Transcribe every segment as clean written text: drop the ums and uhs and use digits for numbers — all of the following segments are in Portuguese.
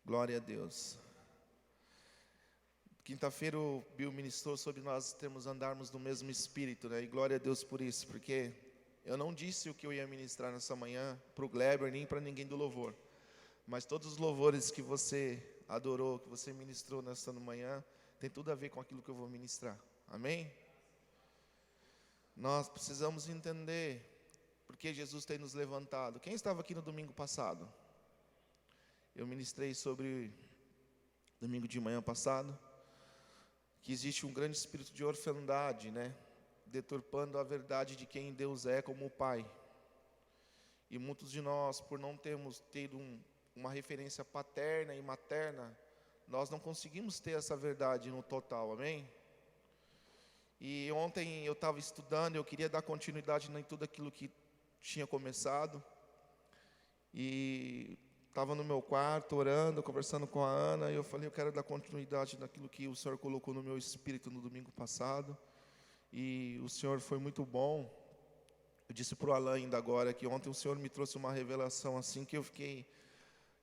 Glória a Deus. Quinta-feira o Bill ministrou sobre nós termos andarmos no mesmo espírito, né? E glória a Deus por isso, porque eu não disse o que eu ia ministrar nessa manhã para o Gleber, nem para ninguém do louvor. Mas todos os louvores que você adorou, que você ministrou nessa manhã, tem tudo a ver com aquilo que eu vou ministrar. Amém? Nós precisamos entender porque Jesus tem nos levantado. Quem estava aqui no domingo passado? Eu ministrei sobre, domingo de manhã passado, que existe um grande espírito de orfandade, né? Deturpando a verdade de quem Deus é como o Pai. E muitos de nós, por não termos tido uma referência paterna e materna, nós não conseguimos ter essa verdade no total, amém? E ontem eu estava estudando, eu queria dar continuidade em tudo aquilo que tinha começado. E estava no meu quarto, orando, conversando com a Ana, e eu falei, eu quero dar continuidade naquilo que o Senhor colocou no meu espírito no domingo passado. E o Senhor foi muito bom. Eu disse para o Alain ainda agora, que ontem o Senhor me trouxe uma revelação assim, que eu fiquei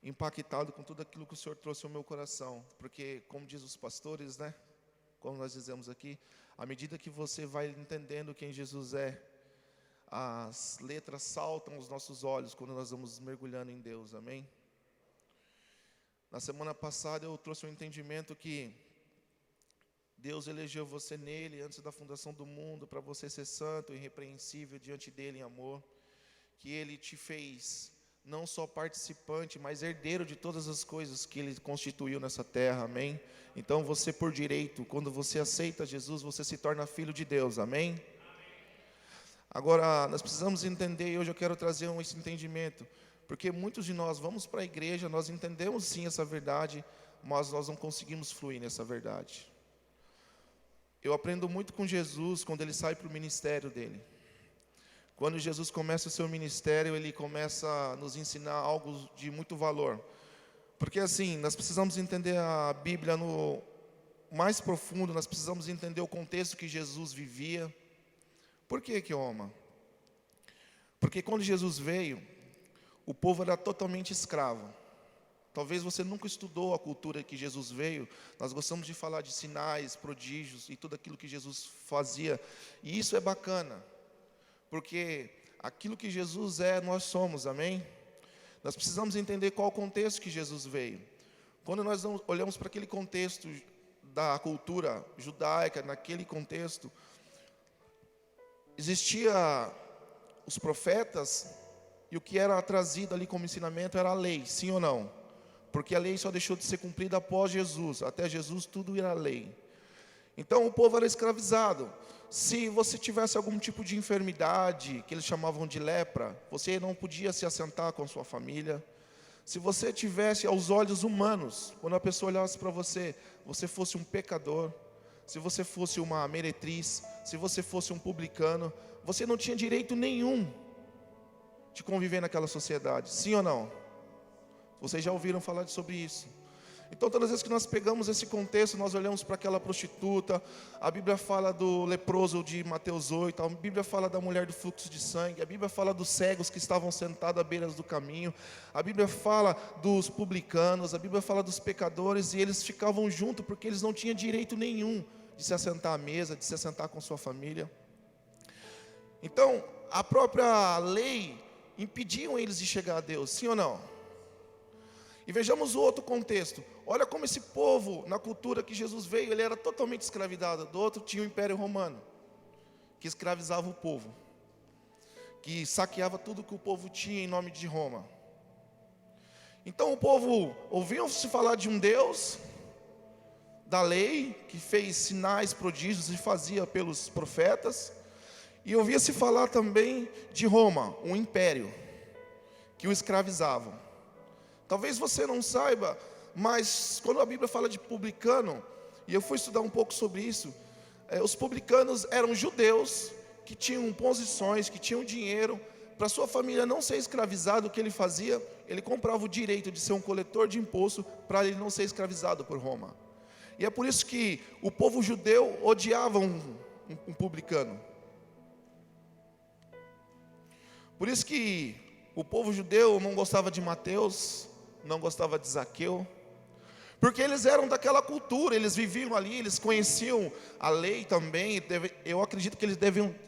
impactado com tudo aquilo que o Senhor trouxe ao meu coração. Porque, como diz os pastores, né? Como nós dizemos aqui, à medida que você vai entendendo quem Jesus é, as letras saltam aos nossos olhos quando nós vamos mergulhando em Deus, amém? Na semana passada eu trouxe um entendimento que Deus elegeu você nele antes da fundação do mundo, para você ser santo e irrepreensível diante dele em amor, que ele te fez não só participante, mas herdeiro de todas as coisas que ele constituiu nessa terra, amém? Então você por direito, quando você aceita Jesus, você se torna filho de Deus, amém? Agora, nós precisamos entender, e hoje eu quero trazer esse entendimento, porque muitos de nós vamos para a igreja, nós entendemos sim essa verdade, mas nós não conseguimos fluir nessa verdade. Eu aprendo muito com Jesus quando ele sai para o ministério dele. Quando Jesus começa o seu ministério, ele começa a nos ensinar algo de muito valor. Porque assim, nós precisamos entender a Bíblia no mais profundo, nós precisamos entender o contexto que Jesus vivia. Por que eu amo? Porque quando Jesus veio, o povo era totalmente escravo. Talvez você nunca estudou a cultura que Jesus veio. Nós gostamos de falar de sinais, prodígios e tudo aquilo que Jesus fazia. E isso é bacana, porque aquilo que Jesus é, nós somos, amém? Nós precisamos entender qual o contexto que Jesus veio. Quando nós olhamos para aquele contexto da cultura judaica, naquele contexto, existia os profetas, e o que era trazido ali como ensinamento era a lei, sim ou não? Porque a lei só deixou de ser cumprida após Jesus. Até Jesus tudo era lei. Então o povo era escravizado. Se você tivesse algum tipo de enfermidade, que eles chamavam de lepra, você não podia se assentar com sua família. Se você tivesse aos olhos humanos, quando a pessoa olhasse para você, você fosse um pecador, se você fosse uma meretriz, se você fosse um publicano, você não tinha direito nenhum de conviver naquela sociedade, sim ou não? Vocês já ouviram falar sobre isso. Então todas as vezes que nós pegamos esse contexto, nós olhamos para aquela prostituta, a Bíblia fala do leproso de Mateus 8, a Bíblia fala da mulher do fluxo de sangue, a Bíblia fala dos cegos que estavam sentados à beira do caminho, a Bíblia fala dos publicanos, a Bíblia fala dos pecadores, e eles ficavam juntos porque eles não tinham direito nenhum de se assentar à mesa, de se assentar com sua família. Então a própria lei impediam eles de chegar a Deus, sim ou não? E vejamos o outro contexto. Olha como esse povo, na cultura que Jesus veio, ele era totalmente escravizado. Do outro tinha o Império Romano, que escravizava o povo, que saqueava tudo que o povo tinha em nome de Roma. Então o povo ouvia-se falar de um Deus da lei, que fez sinais, prodígios e fazia pelos profetas, e ouvia-se falar também de Roma, um império que o escravizava. Talvez você não saiba, mas quando a Bíblia fala de publicano, e eu fui estudar um pouco sobre isso, os publicanos eram judeus que tinham posições, que tinham dinheiro, para sua família não ser escravizada. O que ele fazia? Ele comprava o direito de ser um coletor de imposto, para ele não ser escravizado por Roma. E é por isso que o povo judeu odiava um publicano. Por isso que o povo judeu não gostava de Mateus, não gostava de Zaqueu, Porque eles eram daquela cultura, eles viviam ali, eles conheciam a lei também. Eu acredito que eles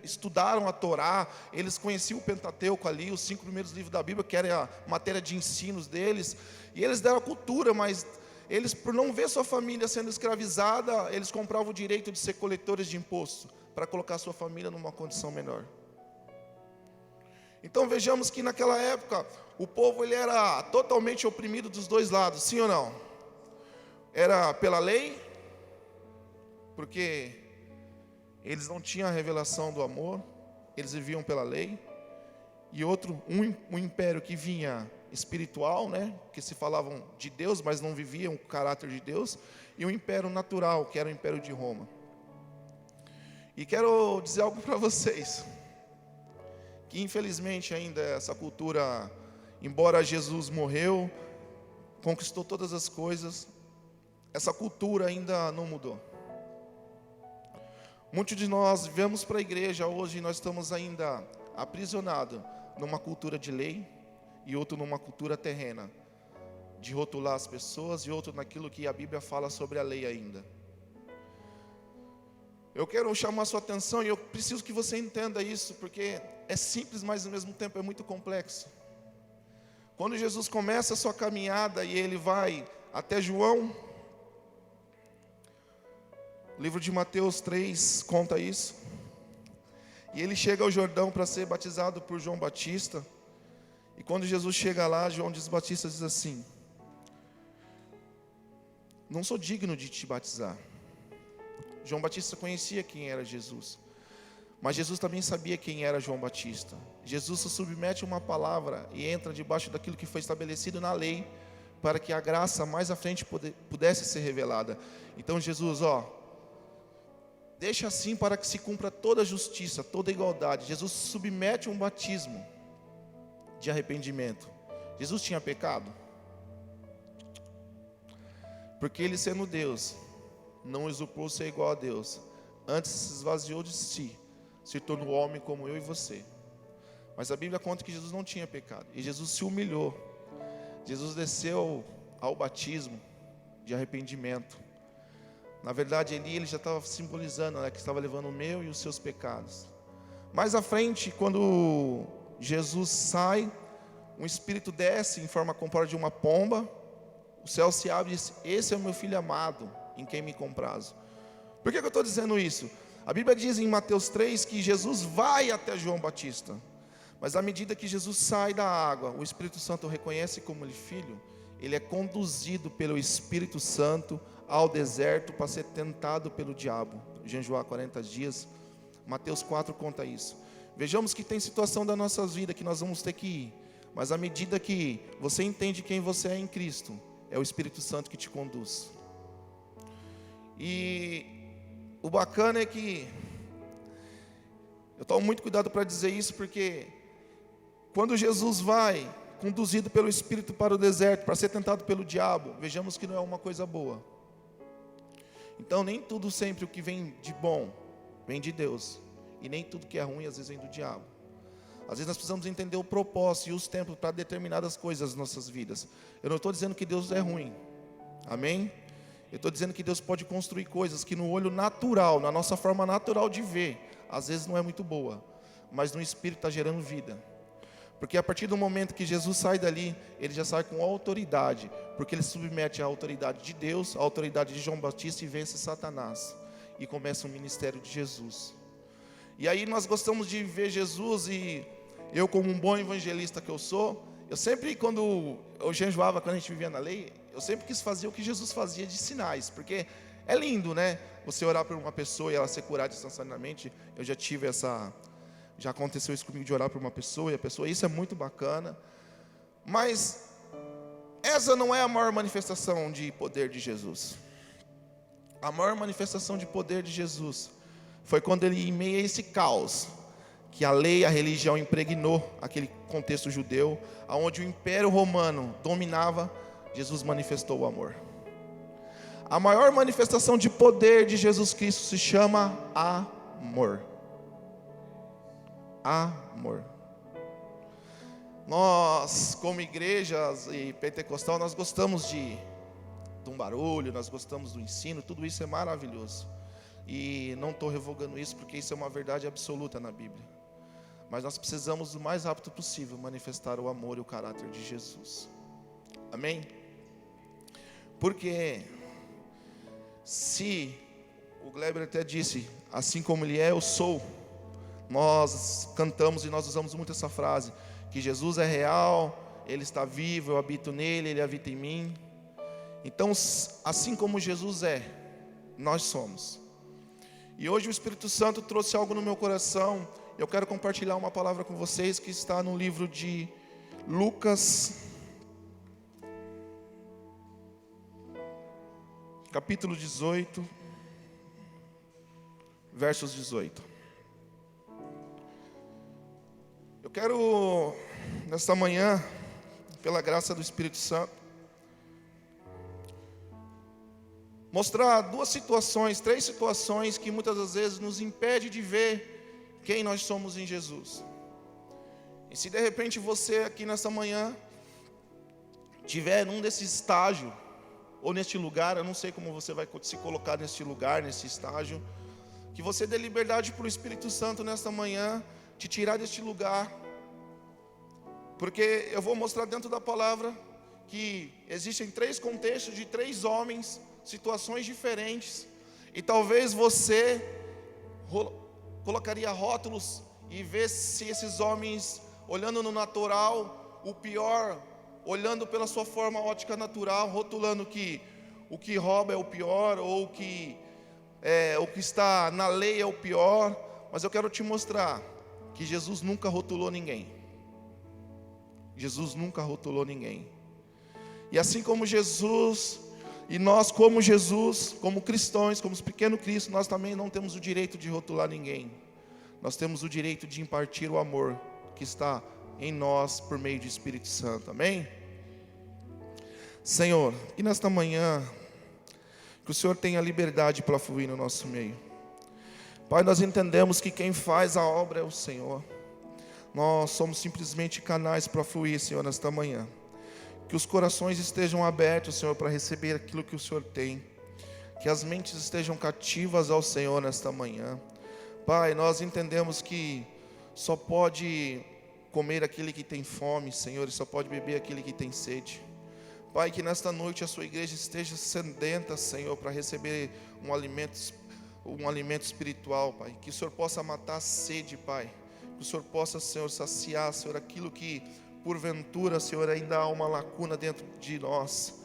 estudaram a Torá, eles conheciam o Pentateuco ali, os 5 primeiros livros da Bíblia, que era a matéria de ensinos deles. E eles deram a cultura, mas eles, por não ver sua família sendo escravizada, eles compravam o direito de ser coletores de imposto, para colocar sua família numa condição melhor. Então vejamos que naquela época, o povo ele era totalmente oprimido dos dois lados, sim ou não? Era pela lei, porque eles não tinham a revelação do amor, eles viviam pela lei. E outro, um império que vinha espiritual, né, que se falavam de Deus, mas não viviam o caráter de Deus. E um império natural, que era o império de Roma. E quero dizer algo para vocês, que infelizmente ainda essa cultura, embora Jesus morreu, conquistou todas as coisas, essa cultura ainda não mudou. Muitos de nós vivemos para a igreja hoje e nós estamos ainda aprisionados numa cultura de lei e outro numa cultura terrena, de rotular as pessoas, e outro naquilo que a Bíblia fala sobre a lei ainda. Eu quero chamar a sua atenção e eu preciso que você entenda isso, porque é simples, mas ao mesmo tempo é muito complexo. Quando Jesus começa a sua caminhada e ele vai até João, o livro de Mateus 3 conta isso. E ele chega ao Jordão para ser batizado por João Batista. E quando Jesus chega lá, João Batista diz assim: não sou digno de te batizar. João Batista conhecia quem era Jesus, mas Jesus também sabia quem era João Batista. Jesus se submete a uma palavra e entra debaixo daquilo que foi estabelecido na lei, para que a graça mais à frente pudesse ser revelada. Então Jesus, deixa assim para que se cumpra toda a justiça, toda a igualdade. Jesus se submete a um batismo de arrependimento. Jesus tinha pecado? Porque ele, sendo Deus, não usurpou ser igual a Deus. Antes se esvaziou de si, se tornou homem como eu e você. Mas a Bíblia conta que Jesus não tinha pecado. E Jesus se humilhou. Jesus desceu ao batismo de arrependimento. Na verdade, ele já estava simbolizando, que estava levando o meu e os seus pecados. Mais à frente, quando Jesus sai, um espírito desce em forma corpórea de uma pomba, o céu se abre e diz: esse é o meu filho amado, em quem me comprazo. Por que eu estou dizendo isso? A Bíblia diz em Mateus 3 que Jesus vai até João Batista, mas à medida que Jesus sai da água, o Espírito Santo o reconhece como filho. Ele é conduzido pelo Espírito Santo ao deserto para ser tentado pelo diabo, jejuar 40 dias. Mateus 4 conta isso. Vejamos que tem situação da nossa vida que nós vamos ter que ir, mas à medida que você entende quem você é em Cristo, é o Espírito Santo que te conduz. E o bacana é que eu tomo muito cuidado para dizer isso, porque quando Jesus vai conduzido pelo Espírito para o deserto, para ser tentado pelo diabo, vejamos que não é uma coisa boa. Então nem tudo sempre o que vem de bom, vem de Deus. E nem tudo que é ruim, às vezes vem do diabo. Às vezes nós precisamos entender o propósito e os tempos para determinadas coisas nas nossas vidas. Eu não estou dizendo que Deus é ruim. Amém? Eu estou dizendo que Deus pode construir coisas que no olho natural, na nossa forma natural de ver, às vezes não é muito boa, mas no Espírito está gerando vida. Porque a partir do momento que Jesus sai dali, ele já sai com autoridade, porque ele submete à autoridade de Deus, à autoridade de João Batista, e vence Satanás, e começa o ministério de Jesus. E aí nós gostamos de ver Jesus, e eu, como um bom evangelista que eu sou, eu sempre, quando eu jejuava, quando a gente vivia na lei, eu sempre quis fazer o que Jesus fazia de sinais, porque é lindo, né? Você orar por uma pessoa e ela ser curada instantaneamente. Eu já tive já aconteceu isso comigo, de orar por uma pessoa, e a pessoa, isso é muito bacana. Mas essa não é a maior manifestação de poder de Jesus. A maior manifestação de poder de Jesus foi quando ele, em meio a esse caos, que a lei, a religião impregnou aquele contexto judeu, onde o Império Romano dominava, Jesus manifestou o amor. A maior manifestação de poder de Jesus Cristo se chama amor. Amor. Nós, como igrejas e pentecostal, nós gostamos de de um barulho, nós gostamos do ensino, tudo isso é maravilhoso. E não estou revogando isso, porque isso é uma verdade absoluta na Bíblia. Mas nós precisamos, o mais rápido possível, manifestar o amor e o caráter de Jesus. Amém? Porque se, o Gleber até disse, assim como Ele é, eu sou. Nós cantamos e nós usamos muito essa frase, que Jesus é real, Ele está vivo, eu habito nele, Ele habita em mim. Então, assim como Jesus é, nós somos. E hoje o Espírito Santo trouxe algo no meu coração. Eu quero compartilhar uma palavra com vocês que está no livro de Lucas, capítulo 18, versos 18. Eu quero, nesta manhã, pela graça do Espírito Santo, mostrar três situações que muitas das vezes nos impedem de ver quem nós somos em Jesus. E se de repente você aqui nessa manhã tiver num desse estágio, ou neste lugar, eu não sei como você vai se colocar neste lugar, nesse estágio, que você dê liberdade para o Espírito Santo nesta manhã, te tirar deste lugar, porque eu vou mostrar dentro da palavra que existem três contextos de três homens, situações diferentes, e talvez você colocaria rótulos e ver se esses homens, olhando no natural, o pior, olhando pela sua forma ótica natural, rotulando que o que rouba é o pior, ou o que está na lei é o pior. Mas eu quero te mostrar que Jesus nunca rotulou ninguém. Jesus nunca rotulou ninguém. E assim como Jesus, e nós como Jesus, como cristãos, como os pequenos Cristo, nós também não temos o direito de rotular ninguém. Nós temos o direito de impartir o amor que está em nós por meio do Espírito Santo. Amém? Senhor, e nesta manhã, que o Senhor tenha liberdade para fluir no nosso meio. Pai, nós entendemos que quem faz a obra é o Senhor. Nós somos simplesmente canais para fluir, Senhor, nesta manhã. Que os corações estejam abertos, Senhor, para receber aquilo que o Senhor tem. Que as mentes estejam cativas ao Senhor nesta manhã. Pai, nós entendemos que só pode comer aquele que tem fome, Senhor, e só pode beber aquele que tem sede. Pai, que nesta noite a sua igreja esteja sedenta, Senhor, para receber um alimento espiritual, Pai. Que o Senhor possa matar a sede, Pai. Que o Senhor possa, Senhor, saciar, Senhor, aquilo que porventura, Senhor, ainda há uma lacuna dentro de nós.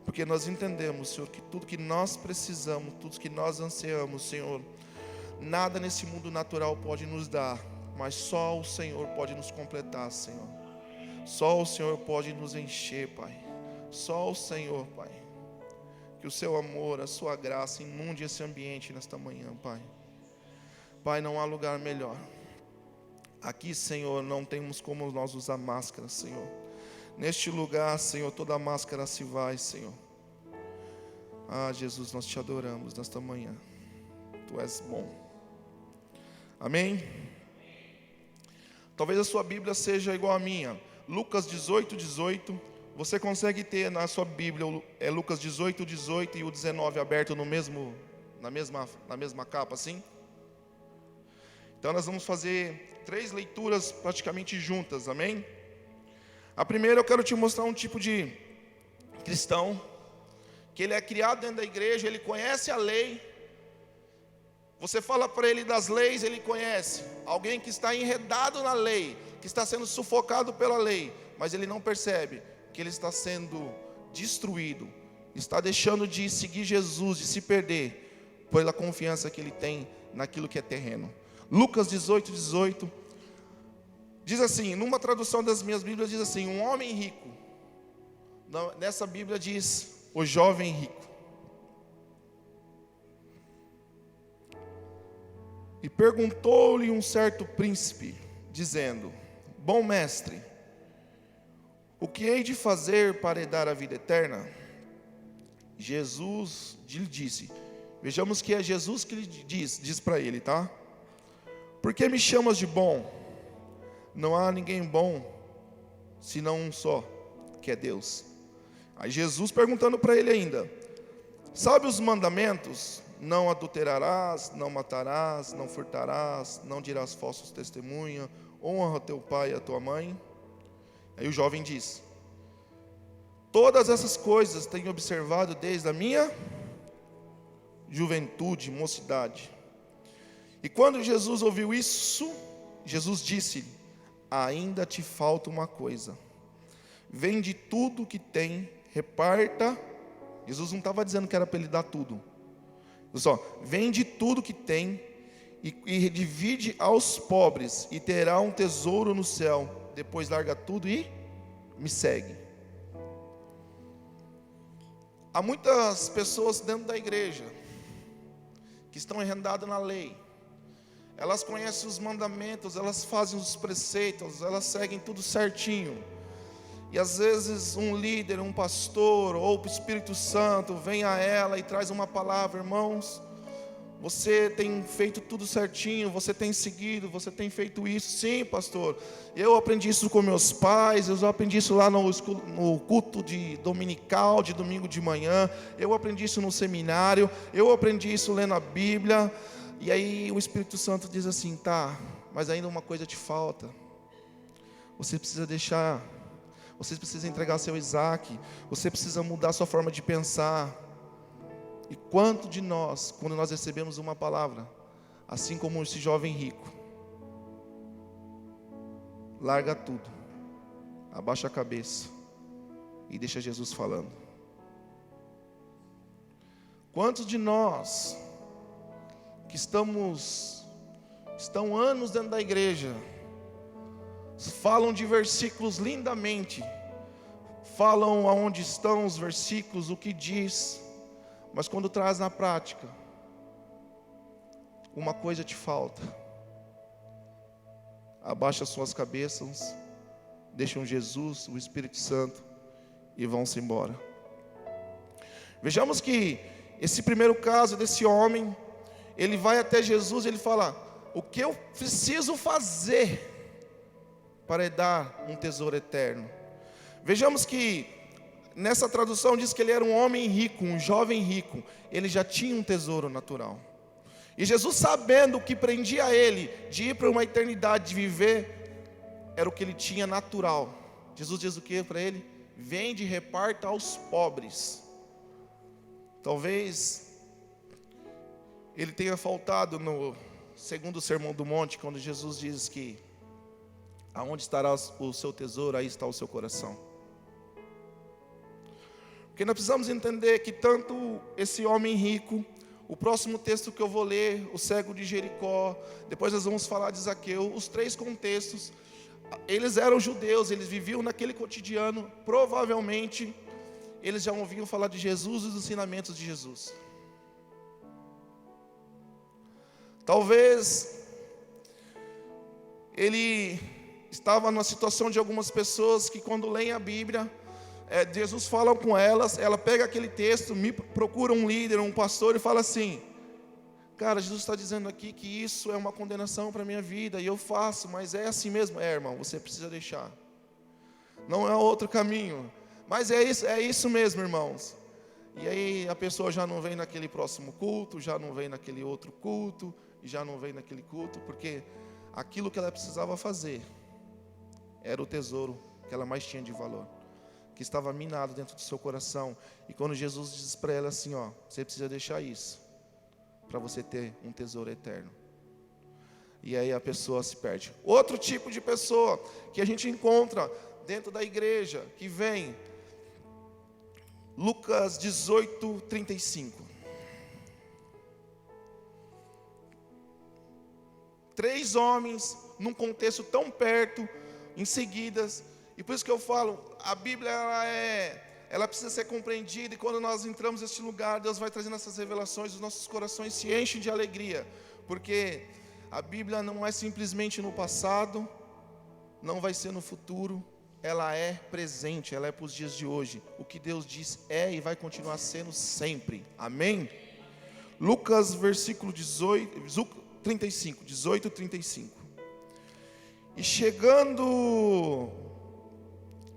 Porque nós entendemos, Senhor, que tudo que nós precisamos, tudo que nós ansiamos, Senhor, nada nesse mundo natural pode nos dar, mas só o Senhor pode nos completar, Senhor. Só o Senhor pode nos encher, Pai. Só o Senhor, Pai. Que o seu amor, a sua graça inunde esse ambiente nesta manhã, Pai. Pai, não há lugar melhor. Aqui, Senhor, não temos como nós usar máscara, Senhor. Neste lugar, Senhor, toda máscara se vai, Senhor. Ah, Jesus, nós te adoramos nesta manhã. Tu és bom. Amém? Talvez a sua Bíblia seja igual à minha. Lucas 18, 18. Você consegue ter na sua Bíblia Lucas 18, 18 e o 19 aberto na mesma capa, assim? Então nós vamos fazer 3 leituras praticamente juntas, amém? A primeira eu quero te mostrar um tipo de cristão, que ele é criado dentro da igreja, ele conhece a lei. Você fala para ele das leis, ele conhece. Alguém que está enredado na lei, que está sendo sufocado pela lei, mas ele não percebe que ele está sendo destruído, está deixando de seguir Jesus, de se perder, pela confiança que ele tem naquilo que é terreno. Lucas 18, 18, diz assim, numa tradução das minhas Bíblias diz assim, um homem rico. Nessa Bíblia diz, o jovem rico. E perguntou-lhe um certo príncipe, dizendo, bom mestre, o que hei de fazer para herdar a vida eterna? Jesus lhe disse, vejamos que é Jesus que lhe diz para ele, tá? Por que me chamas de bom? Não há ninguém bom, senão um só, que é Deus. Aí Jesus perguntando para ele ainda: sabe os mandamentos? Não adulterarás, não matarás, não furtarás, não dirás falsos testemunhas, honra teu pai e a tua mãe. Aí o jovem diz: todas essas coisas tenho observado desde a minha juventude, mocidade. E quando Jesus ouviu isso, Jesus disse: ainda te falta uma coisa. Vende tudo que tem, reparta. Jesus não estava dizendo que era para ele dar tudo. Só, vende tudo que tem e divide aos pobres, e terá um tesouro no céu. Depois larga tudo e me segue. Há muitas pessoas dentro da igreja que estão enredadas na lei. Elas conhecem os mandamentos, elas fazem os preceitos, elas seguem tudo certinho. E às vezes um líder, um pastor ou o Espírito Santo vem a ela e traz uma palavra: irmãos, você tem feito tudo certinho, você tem seguido, você tem feito isso. Sim, pastor, eu aprendi isso com meus pais, eu aprendi isso lá no culto de dominical, de domingo de manhã, eu aprendi isso no seminário, eu aprendi isso lendo a Bíblia. E aí o Espírito Santo diz assim: tá, mas ainda uma coisa te falta. Você precisa deixar, você precisa entregar seu Isaac, você precisa mudar sua forma de pensar. E quanto de nós, quando nós recebemos uma palavra, assim como esse jovem rico, larga tudo, abaixa a cabeça e deixa Jesus falando? Quantos de nós que estão anos dentro da igreja, falam de versículos lindamente, falam aonde estão os versículos, o que diz, mas quando traz na prática, uma coisa te falta. Abaixa suas cabeças, deixam Jesus, o Espírito Santo, e vão-se embora. Vejamos que esse primeiro caso desse homem, ele vai até Jesus e ele fala: o que eu preciso fazer para dar um tesouro eterno? Vejamos que nessa tradução diz que ele era um homem rico, um jovem rico. Ele já tinha um tesouro natural. E Jesus, sabendo o que prendia ele de ir para uma eternidade, de viver, era o que ele tinha natural. Jesus diz o que para ele? Vende e reparta aos pobres. Talvez ele tenha faltado no segundo sermão do monte, quando Jesus diz que aonde estará o seu tesouro, aí está o seu coração. Porque nós precisamos entender que tanto esse homem rico, o próximo texto que eu vou ler, o cego de Jericó, depois nós vamos falar de Zaqueu, os três contextos, eles eram judeus, eles viviam naquele cotidiano, provavelmente eles já ouviam falar de Jesus e dos ensinamentos de Jesus. Talvez ele estava numa situação de algumas pessoas que, quando leem a Bíblia, Jesus fala com elas, ela pega aquele texto, me procura um líder, um pastor, e fala assim: cara, Jesus está dizendo aqui que isso é uma condenação para a minha vida, e eu faço, mas é assim mesmo. Irmão, você precisa deixar, não é outro caminho, mas é isso mesmo, irmãos. E aí a pessoa já não vem naquele próximo culto, já não vem naquele outro culto, e já não vem naquele culto, porque aquilo que ela precisava fazer era o tesouro que ela mais tinha de valor, que estava minado dentro do seu coração. E quando Jesus diz para ela assim: ó, você precisa deixar isso para você ter um tesouro eterno. E aí a pessoa se perde. Outro tipo de pessoa que a gente encontra dentro da igreja, que vem, Lucas 18:35. 3 homens num contexto tão perto, em seguidas. E por isso que eu falo, a Bíblia ela precisa ser compreendida, e quando nós entramos neste lugar, Deus vai trazendo essas revelações, os nossos corações se enchem de alegria, porque a Bíblia não é simplesmente no passado, não vai ser no futuro, ela é presente, ela é para os dias de hoje. O que Deus diz é e vai continuar sendo sempre. Amém? Lucas versículo 18:35.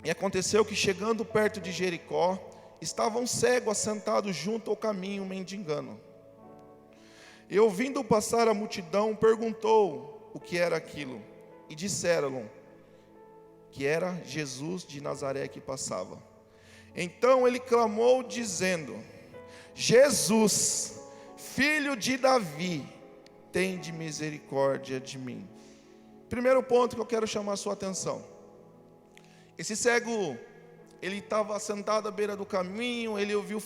E aconteceu que, chegando perto de Jericó, estava um cego assentado junto ao caminho, mendigando. E ouvindo passar a multidão, perguntou o que era aquilo. E disseram que era Jesus de Nazaré que passava. Então ele clamou dizendo: Jesus, filho de Davi, tende misericórdia de mim. Primeiro ponto que eu quero chamar a sua atenção. Esse cego, ele estava sentado à beira do caminho, ele ouviu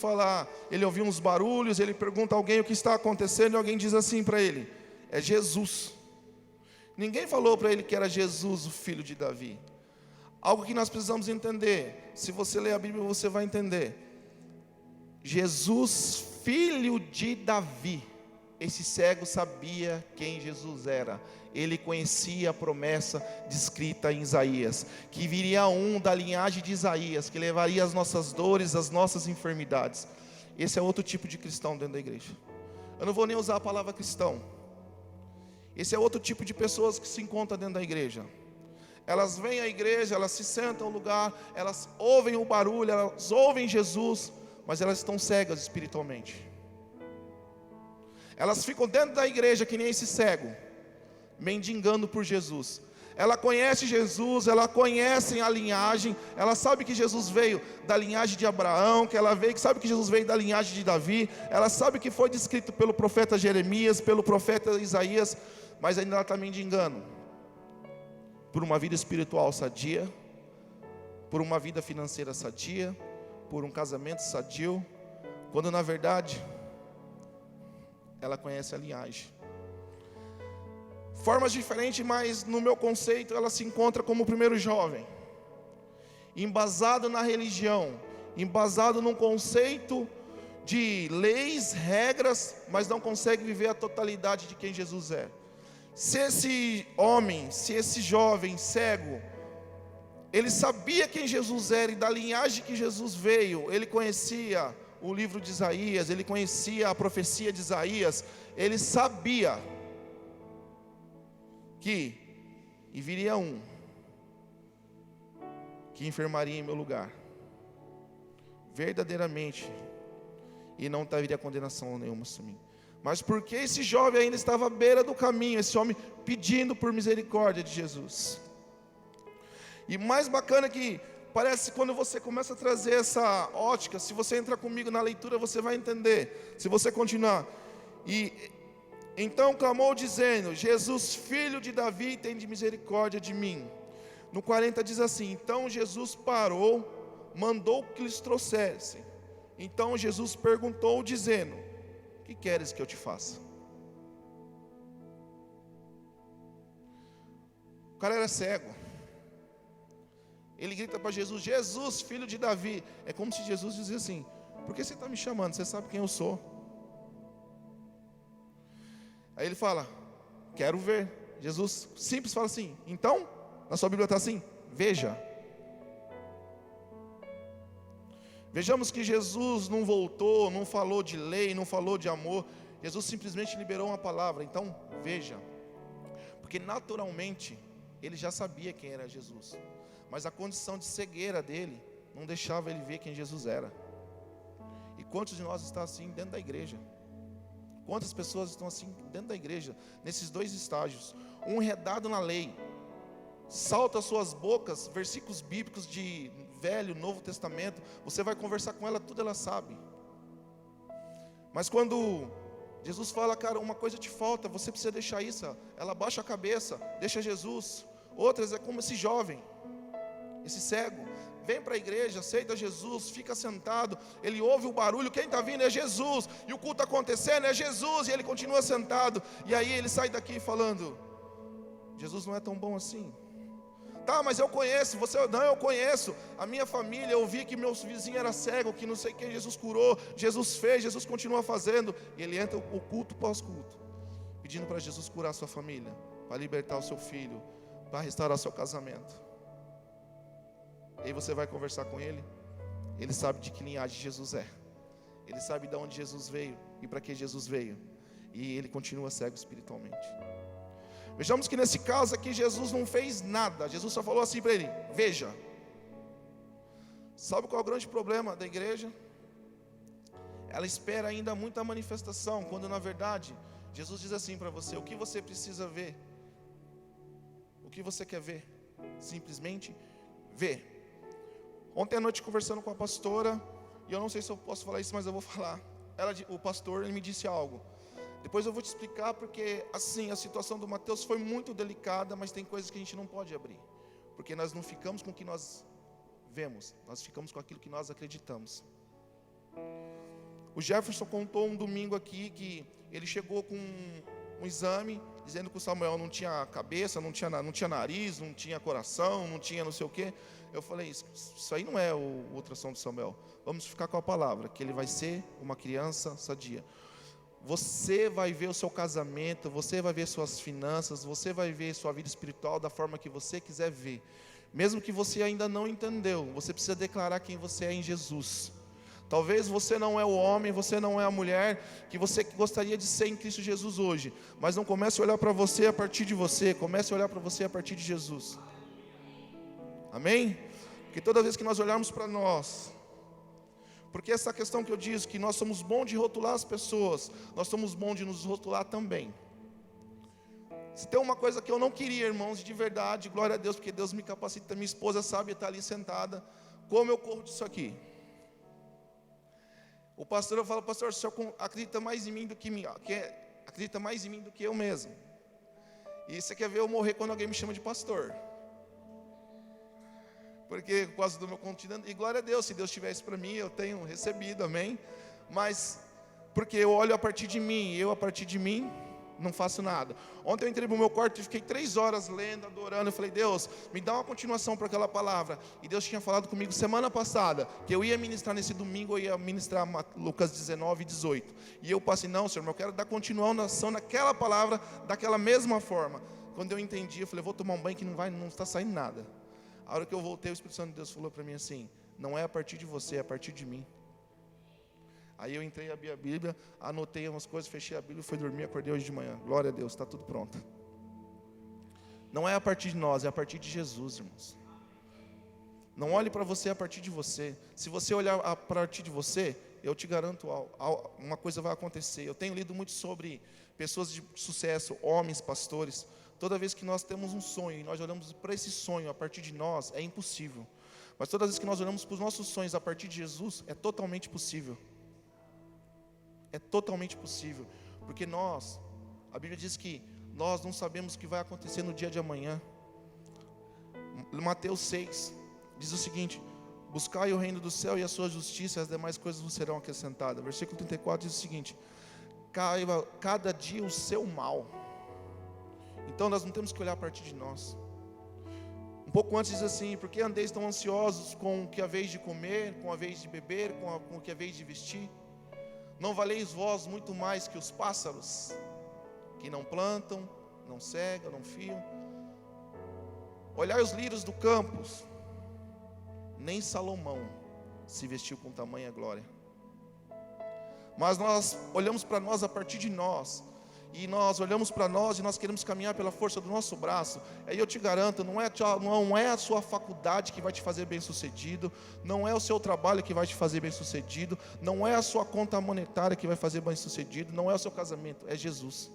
uns barulhos, ele pergunta a alguém o que está acontecendo, e alguém diz assim para ele: é Jesus. Ninguém falou para ele que era Jesus, o filho de Davi. Algo que nós precisamos entender, se você ler a Bíblia você vai entender. Jesus, filho de Davi. Esse cego sabia quem Jesus era. Ele conhecia a promessa descrita em Isaías, que viria um da linhagem de Isaías, que levaria as nossas dores, as nossas enfermidades. Esse é outro tipo de cristão dentro da igreja. Eu não vou nem usar a palavra cristão. Esse é outro tipo de pessoas que se encontram dentro da igreja. Elas vêm à igreja, elas se sentam no lugar, elas ouvem o barulho, elas ouvem Jesus, mas elas estão cegas espiritualmente. Elas ficam dentro da igreja que nem esse cego, mendigando por Jesus. Ela conhece Jesus, ela conhece a linhagem, ela sabe que Jesus veio da linhagem de Abraão, que sabe que Jesus veio da linhagem de Davi, ela sabe que foi descrito pelo profeta Jeremias, pelo profeta Isaías, mas ainda ela está mendigando por uma vida espiritual sadia, por uma vida financeira sadia, por um casamento sadio, quando na verdade ela conhece a linhagem. Formas diferentes, mas no meu conceito ela se encontra como o primeiro jovem, embasado na religião, embasado num conceito de leis, regras, mas não consegue viver a totalidade de quem Jesus é. Se esse homem, se esse jovem cego, ele sabia quem Jesus era e da linhagem que Jesus veio, ele conhecia o livro de Isaías, ele conhecia a profecia de Isaías, ele sabia que viria um que enfermaria em meu lugar, verdadeiramente, e não haveria condenação nenhuma sobre mim. Mas porque esse jovem ainda estava à beira do caminho, esse homem pedindo por misericórdia de Jesus. E mais bacana que parece quando você começa a trazer essa ótica, se você entrar comigo na leitura você vai entender, se você continuar. E então clamou dizendo: Jesus, filho de Davi, tende misericórdia de mim. No 40 diz assim: então Jesus parou, mandou que lhes trouxessem. Então Jesus perguntou dizendo: que queres que eu te faça? O cara era cego. Ele grita para Jesus: Jesus, filho de Davi. É como se Jesus dizia assim: por que você está me chamando? Você sabe quem eu sou. Aí ele fala: quero ver. Jesus simples fala assim: então, na sua Bíblia está assim: veja. Vejamos que Jesus não voltou, não falou de lei, não falou de amor. Jesus simplesmente liberou uma palavra: então veja. Porque naturalmente ele já sabia quem era Jesus, mas a condição de cegueira dele não deixava ele ver quem Jesus era. E quantos de nós estão assim dentro da igreja? Quantas pessoas estão assim dentro da igreja, nesses dois estágios? Um enredado na lei, salta às suas bocas versículos bíblicos de Velho, Novo Testamento, você vai conversar com ela, tudo ela sabe. Mas quando Jesus fala: cara, uma coisa te falta, você precisa deixar isso, ela baixa a cabeça, deixa Jesus. Outras é como esse jovem, esse cego, vem para a igreja, aceita Jesus, fica sentado, ele ouve o barulho, quem está vindo é Jesus, e o culto acontecendo é Jesus, e ele continua sentado, e aí ele sai daqui falando: Jesus não é tão bom assim. Tá, mas eu conheço, você não, eu conheço a minha família, eu vi que meu vizinho era cego, que não sei quem Jesus curou, Jesus fez, Jesus continua fazendo. E ele entra o culto pós-culto, pedindo para Jesus curar a sua família, para libertar o seu filho, para restaurar o seu casamento. E aí você vai conversar com ele, ele sabe de que linhagem Jesus é, ele sabe de onde Jesus veio e para que Jesus veio, e ele continua cego espiritualmente. Vejamos que nesse caso aqui Jesus não fez nada. Jesus só falou assim para ele: veja. Sabe qual é o grande problema da igreja? Ela espera ainda muita manifestação, quando na verdade, Jesus diz assim para você: o que você precisa ver? O que você quer ver? Simplesmente ver. Ontem à noite, conversando com a pastora, e eu não sei se eu posso falar isso, mas eu vou falar. O pastor, ele me disse algo. Depois eu vou te explicar, porque assim, a situação do Mateus foi muito delicada, mas tem coisas que a gente não pode abrir, porque nós não ficamos com o que nós vemos, nós ficamos com aquilo que nós acreditamos. O Jefferson contou um domingo aqui que ele chegou com um exame, dizendo que o Samuel não tinha cabeça, não tinha nariz, não tinha coração, não tinha não sei o quê. Eu falei, isso aí não é o ultrassom do Samuel. Vamos ficar com a palavra, que ele vai ser uma criança sadia. Você vai ver o seu casamento, você vai ver suas finanças, você vai ver sua vida espiritual da forma que você quiser ver. Mesmo que você ainda não entendeu, você precisa declarar quem você é em Jesus. Talvez você não é o homem, você não é a mulher que você gostaria de ser em Cristo Jesus hoje. Mas não comece a olhar para você a partir de você, comece a olhar para você a partir de Jesus. Amém? Porque toda vez que nós olharmos para nós, porque essa questão que eu disse, que nós somos bons de rotular as pessoas, nós somos bons de nos rotular também. Se tem uma coisa que eu não queria, irmãos, de verdade, glória a Deus, porque Deus me capacita, minha esposa sabe, está ali sentada, como eu corro disso aqui. O pastor, eu falo, pastor, o senhor acredita mais em mim do que acredita mais em mim do que eu mesmo. E você quer ver eu morrer quando alguém me chama de pastor? Porque por causa do meu continente, e glória a Deus, se Deus tivesse para mim, eu tenho recebido, amém? Mas, porque eu olho a partir de mim, eu a partir de mim, não faço nada. Ontem eu entrei no meu quarto e fiquei 3 horas lendo, adorando. Eu falei, Deus, me dá uma continuação para aquela palavra. E Deus tinha falado comigo semana passada, que eu ia ministrar nesse domingo, eu ia ministrar Lucas 19 e 18. E eu passei, não, Senhor, eu quero dar continuação naquela palavra, daquela mesma forma. Quando eu entendi, eu falei, vou tomar um banho que não está saindo nada. A hora que eu voltei, o Espírito Santo de Deus falou para mim assim, não é a partir de você, é a partir de mim. Aí eu entrei, abri a Bíblia, anotei umas coisas, fechei a Bíblia, fui dormir, acordei hoje de manhã. Glória a Deus, está tudo pronto. Não é a partir de nós, é a partir de Jesus, irmãos. Não olhe para você a partir de você. Se você olhar a partir de você, eu te garanto, uma coisa vai acontecer. Eu tenho lido muito sobre pessoas de sucesso, homens, pastores. Toda vez que nós temos um sonho e nós olhamos para esse sonho a partir de nós, é impossível. Mas todas as vezes que nós olhamos para os nossos sonhos a partir de Jesus, é totalmente possível. É totalmente possível, porque a Bíblia diz que nós não sabemos o que vai acontecer no dia de amanhã. Mateus 6 diz o seguinte, buscai o reino do céu e a sua justiça, e as demais coisas vos serão acrescentadas. Versículo 34 diz o seguinte, caiba cada dia o seu mal. Então nós não temos que olhar a partir de nós. Um pouco antes diz assim, porque andeis tão ansiosos com o que é a vez de comer, com a vez de beber, com o que é a vez de vestir? Não valeis vós muito mais que os pássaros, que não plantam, não cegam, não fiam? Olhai os lírios do campo, nem Salomão se vestiu com tamanha glória. Mas nós olhamos para nós a partir de nós, e nós olhamos para nós e nós queremos caminhar pela força do nosso braço. Aí eu te garanto, não é a sua faculdade que vai te fazer bem sucedido, não é o seu trabalho que vai te fazer bem sucedido, não é a sua conta monetária que vai fazer bem sucedido, não é o seu casamento, é Jesus.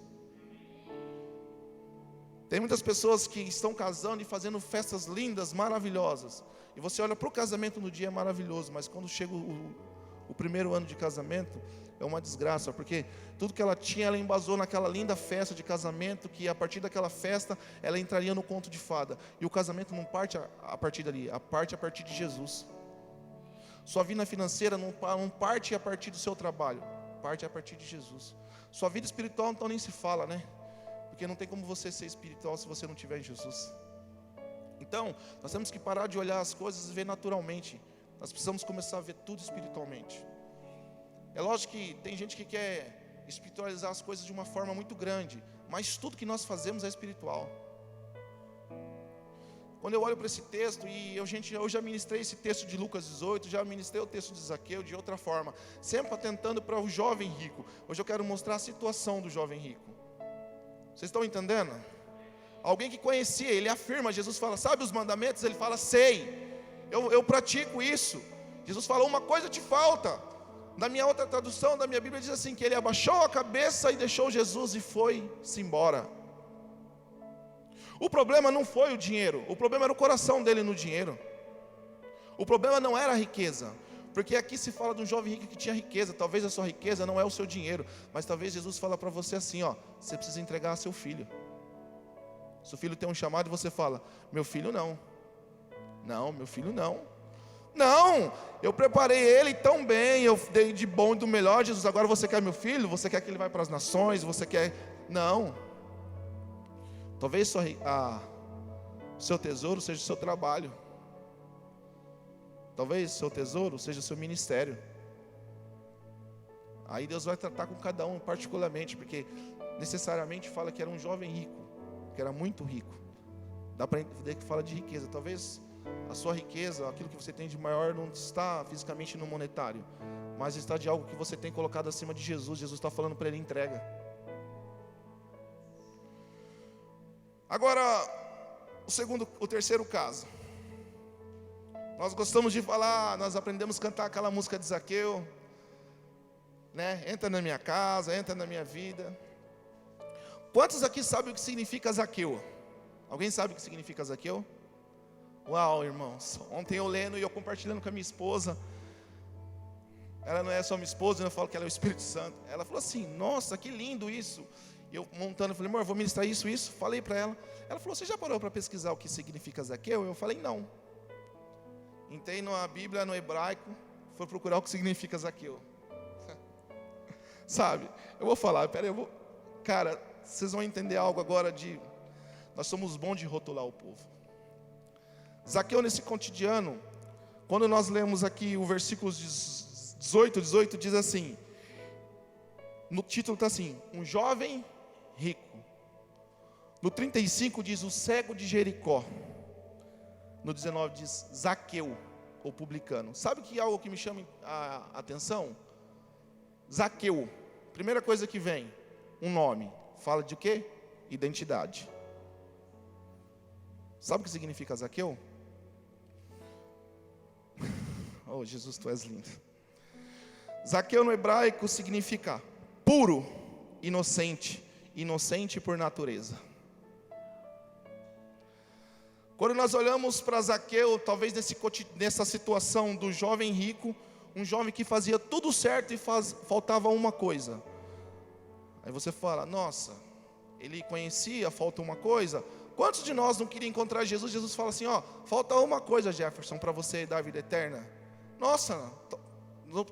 Tem muitas pessoas que estão casando e fazendo festas lindas, maravilhosas, e você olha para o casamento no dia, é maravilhoso, mas quando chega o primeiro ano de casamento, é uma desgraça, porque tudo que ela tinha, ela embasou naquela linda festa de casamento, que a partir daquela festa, ela entraria no conto de fada, e o casamento não parte a partir dali, parte a partir de Jesus. Sua vida financeira não parte a partir do seu trabalho, parte a partir de Jesus. Sua vida espiritual então nem se fala, né? Porque não tem como você ser espiritual se você não tiver em Jesus. Então, nós temos que parar de olhar as coisas e ver naturalmente. Nós precisamos começar a ver tudo espiritualmente. É lógico que tem gente que quer espiritualizar as coisas de uma forma muito grande, mas tudo que nós fazemos é espiritual. Quando eu olho para esse texto, e eu já ministrei esse texto de Lucas 18, já ministrei o texto de Zaqueu de outra forma, sempre atentando para o jovem rico. Hoje eu quero mostrar a situação do jovem rico. Vocês estão entendendo? Alguém que conhecia, ele afirma, Jesus fala, sabe os mandamentos? Ele fala, sei, eu pratico isso. Jesus falou: uma coisa te falta. Na minha outra tradução, da minha Bíblia, diz assim, que ele abaixou a cabeça e deixou Jesus e foi-se embora. O problema não foi o dinheiro, o problema era o coração dele no dinheiro. O problema não era a riqueza, porque aqui se fala de um jovem rico que tinha riqueza. Talvez a sua riqueza não é o seu dinheiro, mas talvez Jesus fala para você assim, ó: você precisa entregar a seu filho. Seu filho tem um chamado e você fala: meu filho não. Não, meu filho não. Não, eu preparei ele tão bem, eu dei de bom e do melhor, Jesus, agora você quer meu filho? Você quer que ele vá para as nações? Você quer... Não. Talvez seu tesouro seja o seu trabalho. Talvez seu tesouro seja o seu ministério. Aí Deus vai tratar com cada um particularmente, porque necessariamente fala que era um jovem rico, que era muito rico. Dá para entender que fala de riqueza. Talvez a sua riqueza, aquilo que você tem de maior, não está fisicamente no monetário, mas está de algo que você tem colocado acima de Jesus. Jesus está falando para ele: entrega. Agora, o terceiro caso. Nós gostamos de falar, nós aprendemos a cantar aquela música de Zaqueu, né? Entra na minha casa, entra na minha vida. Quantos aqui sabem o que significa Zaqueu? Alguém sabe o que significa Zaqueu? Uau, irmãos, ontem eu lendo e eu compartilhando com a minha esposa. Ela não é só minha esposa, eu falo que ela é o Espírito Santo. Ela falou assim: nossa, que lindo isso. E eu montando, eu falei: amor, vou ministrar isso. Falei para ela. Ela falou: você já parou para pesquisar o que significa Zaqueu? Eu falei: não. Entrei na Bíblia, no hebraico, fui procurar o que significa Zaqueu. Sabe, eu vou falar, cara, vocês vão entender algo agora nós somos bons de rotular o povo. Zaqueu, nesse cotidiano, quando nós lemos aqui o versículo 18 diz assim, no título está assim: um jovem rico. No 35 diz: o cego de Jericó. No 19 diz Zaqueu, ou publicano. Sabe que é algo que me chama a atenção? Zaqueu, primeira coisa que vem, um nome. Fala de quê? Identidade. Sabe o que significa Zaqueu? Oh, Jesus, tu és lindo. Zaqueu no hebraico significa puro, inocente, inocente por natureza. Quando nós olhamos para Zaqueu, talvez nessa situação do jovem rico, um jovem que fazia tudo certo e faltava uma coisa. Aí você fala: nossa, ele conhecia, falta uma coisa. Quantos de nós não queriam encontrar Jesus? Jesus fala assim: ó, falta uma coisa, Jefferson, para você dar a vida eterna. Nossa,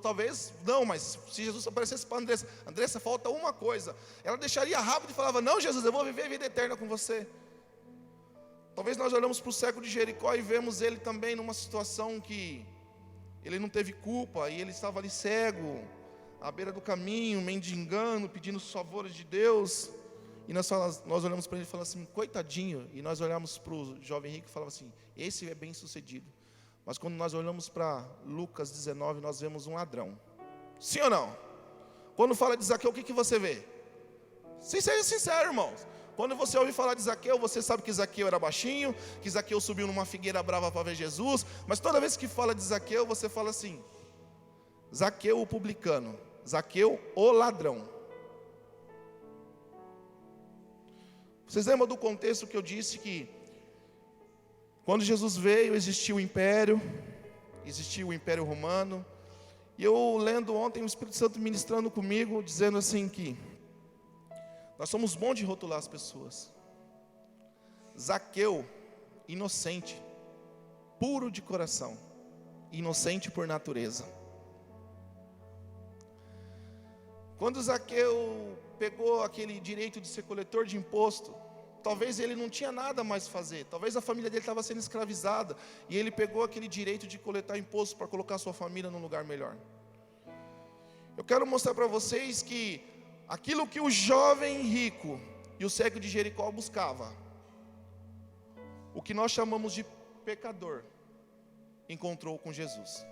talvez não, mas se Jesus aparecesse para Andressa: Andressa, falta uma coisa. Ela deixaria rápido e falava: não, Jesus, eu vou viver a vida eterna com você. Talvez nós olhamos para o cego de Jericó e vemos ele também numa situação que ele não teve culpa, e ele estava ali cego, à beira do caminho, mendigando, pedindo os favores de Deus. E nós olhamos para ele e falamos assim: coitadinho. E nós olhamos para o jovem rico e falamos assim: esse é bem sucedido. Mas quando nós olhamos para Lucas 19, nós vemos um ladrão. Sim ou não? Quando fala de Zaqueu, o que você vê? Seja sincero, irmãos. Quando você ouve falar de Zaqueu, você sabe que Zaqueu era baixinho, que Zaqueu subiu numa figueira brava para ver Jesus. Mas toda vez que fala de Zaqueu, você fala assim: Zaqueu o publicano, Zaqueu o ladrão. Vocês lembram do contexto que eu disse que quando Jesus veio, existiu o Império Romano. E eu lendo ontem o Espírito Santo ministrando comigo, dizendo assim que nós somos bons de rotular as pessoas. Zaqueu, inocente, puro de coração, inocente por natureza. Quando Zaqueu pegou aquele direito de ser coletor de imposto, talvez ele não tinha nada mais a fazer, talvez a família dele estava sendo escravizada, e ele pegou aquele direito de coletar imposto para colocar sua família num lugar melhor. Eu quero mostrar para vocês que aquilo que o jovem rico e o cego de Jericó buscava, o que nós chamamos de pecador, encontrou com Jesus.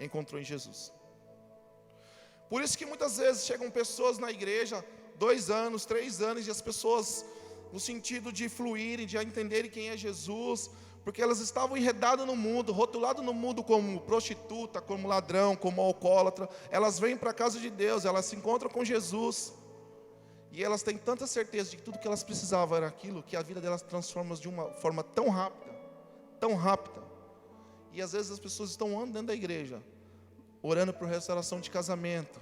Encontrou em Jesus. Por isso que muitas vezes chegam pessoas na igreja, 2 anos, 3 anos, e as pessoas, no sentido de fluírem, de entenderem quem é Jesus, porque elas estavam enredadas no mundo, rotuladas no mundo como prostituta, como ladrão, como alcoólatra. Elas vêm para a casa de Deus, elas se encontram com Jesus, e elas têm tanta certeza de que tudo que elas precisavam era aquilo, que a vida delas transforma de uma forma tão rápida. E às vezes as pessoas estão andando dentro da igreja, orando por restauração de casamento,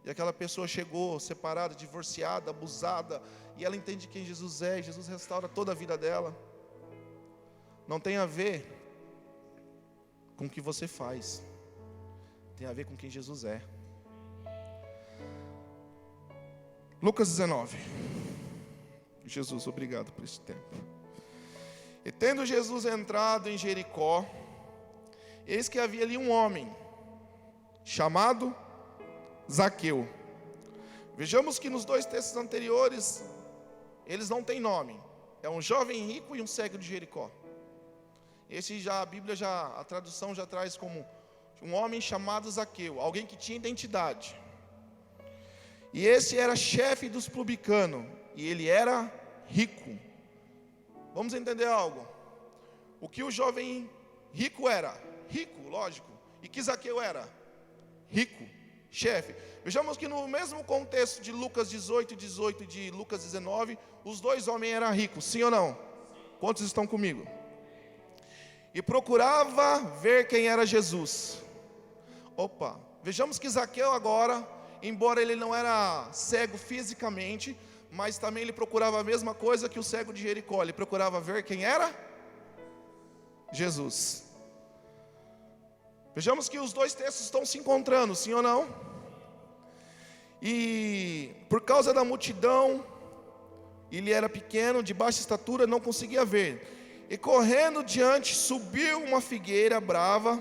e aquela pessoa chegou separada, divorciada, abusada, e ela entende quem Jesus é, e Jesus restaura toda a vida dela. Não tem a ver com o que você faz, tem a ver com quem Jesus é. Lucas 19. Jesus, obrigado por esse tempo. E tendo Jesus entrado em Jericó, eis que havia ali um homem, chamado Zaqueu. Vejamos que nos 2 textos anteriores, eles não têm nome. É um jovem rico e um cego de Jericó. Esse já, a tradução já traz como um homem chamado Zaqueu, alguém que tinha identidade. E esse era chefe dos publicanos, e ele era rico. Vamos entender algo? O que o jovem rico era? Rico, lógico. E que Zaqueu era? Rico, chefe. Vejamos que no mesmo contexto de Lucas 18 e de Lucas 19, os dois homens eram ricos, sim ou não? Quantos estão comigo? E procurava ver quem era Jesus. Vejamos que Zaqueu agora, embora ele não era cego fisicamente, mas também ele procurava a mesma coisa que o cego de Jericó. Ele procurava ver quem era Jesus. Vejamos que os 2 textos estão se encontrando, sim ou não? E por causa da multidão, ele era pequeno, de baixa estatura, não conseguia ver. E correndo diante, subiu uma figueira brava,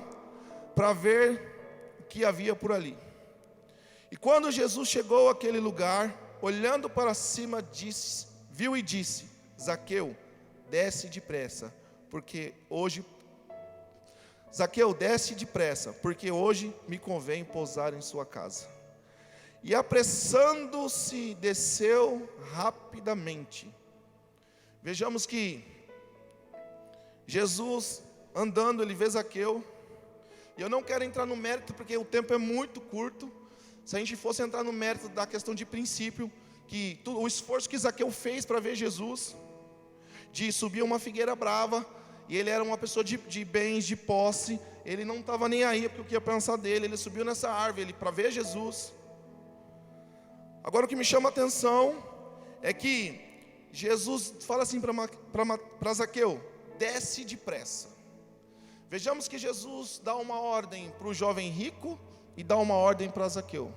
para ver o que havia por ali. E quando Jesus chegou àquele lugar, olhando para cima, viu e disse: Zaqueu, desce depressa, porque hoje me convém pousar em sua casa. E apressando-se, desceu rapidamente. Vejamos que Jesus andando, ele vê Zaqueu. E eu não quero entrar no mérito, porque o tempo é muito curto. Se a gente fosse entrar no mérito da questão de princípio, que o esforço que Zaqueu fez para ver Jesus, de subir uma figueira brava, e ele era uma pessoa de bens, de posse, ele não estava nem aí porque o que ia pensar dele, ele subiu nessa árvore para ver Jesus. Agora o que me chama a atenção é que Jesus fala assim para Zaqueu: desce depressa. Vejamos que Jesus dá uma ordem para o jovem rico e dá uma ordem para Zaqueu.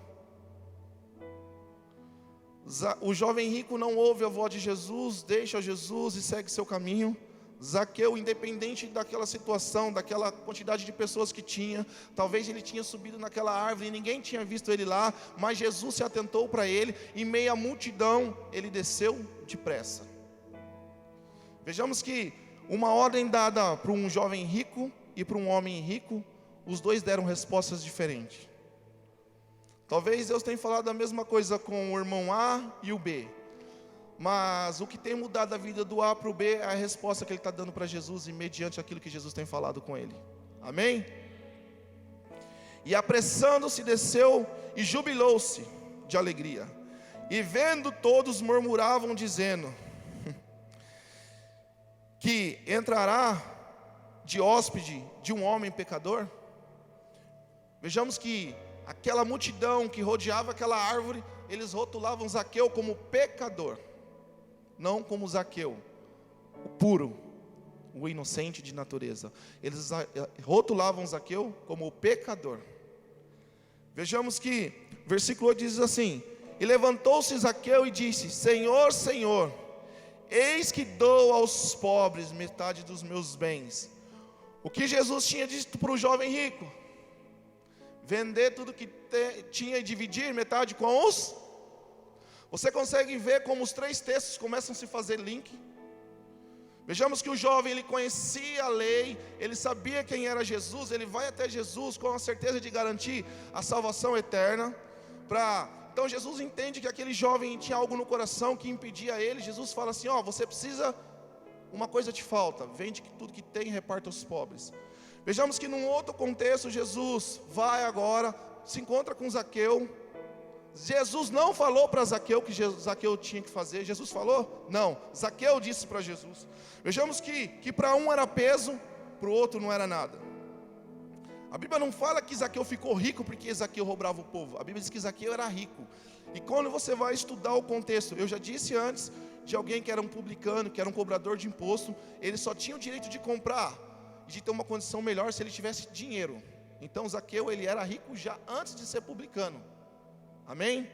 O jovem rico não ouve a voz de Jesus, deixa Jesus e segue seu caminho. Zaqueu, independente daquela situação, daquela quantidade de pessoas que tinha, talvez ele tinha subido naquela árvore e ninguém tinha visto ele lá, mas Jesus se atentou para ele, e em meio à multidão, ele desceu depressa. Vejamos que uma ordem dada para um jovem rico e para um homem rico, os dois deram respostas diferentes. Talvez Deus tenha falado a mesma coisa com o irmão A e o B, mas o que tem mudado a vida do A para o B é a resposta que ele está dando para Jesus, e mediante aquilo que Jesus tem falado com ele. Amém? E apressando-se, desceu e jubilou-se de alegria. E vendo todos, murmuravam, dizendo: que entrará de hóspede de um homem pecador? Vejamos que aquela multidão que rodeava aquela árvore, eles rotulavam Zaqueu como pecador, não como Zaqueu, o puro, o inocente de natureza. Eles rotulavam Zaqueu como o pecador. Vejamos que versículo 8 diz assim: e levantou-se Zaqueu e disse: Senhor, Senhor, eis que dou aos pobres metade dos meus bens. O que Jesus tinha dito para o jovem rico? Vender tudo que tinha e dividir metade com os... Você consegue ver como os 3 textos começam a se fazer link? Vejamos que o jovem, ele conhecia a lei, ele sabia quem era Jesus, ele vai até Jesus com a certeza de garantir a salvação eterna. Então Jesus entende que aquele jovem tinha algo no coração que impedia ele. Jesus fala assim: você precisa uma coisa te falta, vende tudo que tem e reparta aos pobres. Vejamos que num outro contexto, Jesus vai agora, se encontra com Zaqueu. Jesus não falou para Zaqueu o que Zaqueu tinha que fazer. Jesus falou? Não, Zaqueu disse para Jesus. Vejamos que para um era peso, para o outro não era nada. A Bíblia não fala que Zaqueu ficou rico porque Zaqueu roubava o povo. A Bíblia diz que Zaqueu era rico. E quando você vai estudar o contexto, eu já disse antes de alguém que era um publicano, que era um cobrador de imposto, ele só tinha o direito de comprar e de ter uma condição melhor se ele tivesse dinheiro. Então Zaqueu, ele era rico já antes de ser publicano. Amém?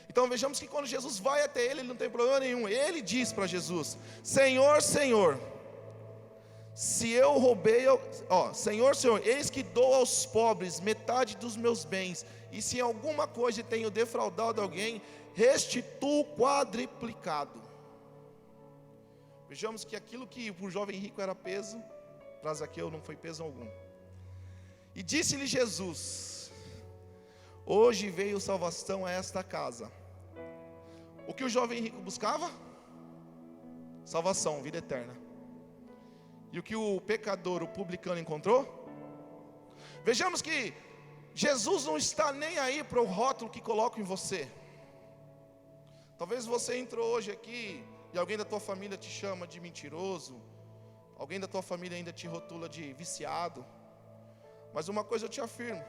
Então vejamos que quando Jesus vai até ele não tem problema nenhum. Ele diz para Jesus: Senhor, Senhor, se eu roubei, Senhor, Senhor, eis que dou aos pobres metade dos meus bens, e se em alguma coisa tenho defraudado alguém, restituo quadriplicado. Vejamos que aquilo que para o jovem rico era peso, para Zaqueu não foi peso algum. E disse-lhe Jesus: hoje veio salvação a esta casa. O que o jovem rico buscava? Salvação, vida eterna. E o que o pecador, o publicano encontrou? Vejamos que Jesus não está nem aí para o rótulo que colocam em você. Talvez você entrou hoje aqui e alguém da tua família te chama de mentiroso, alguém da tua família ainda te rotula de viciado. Mas uma coisa eu te afirmo: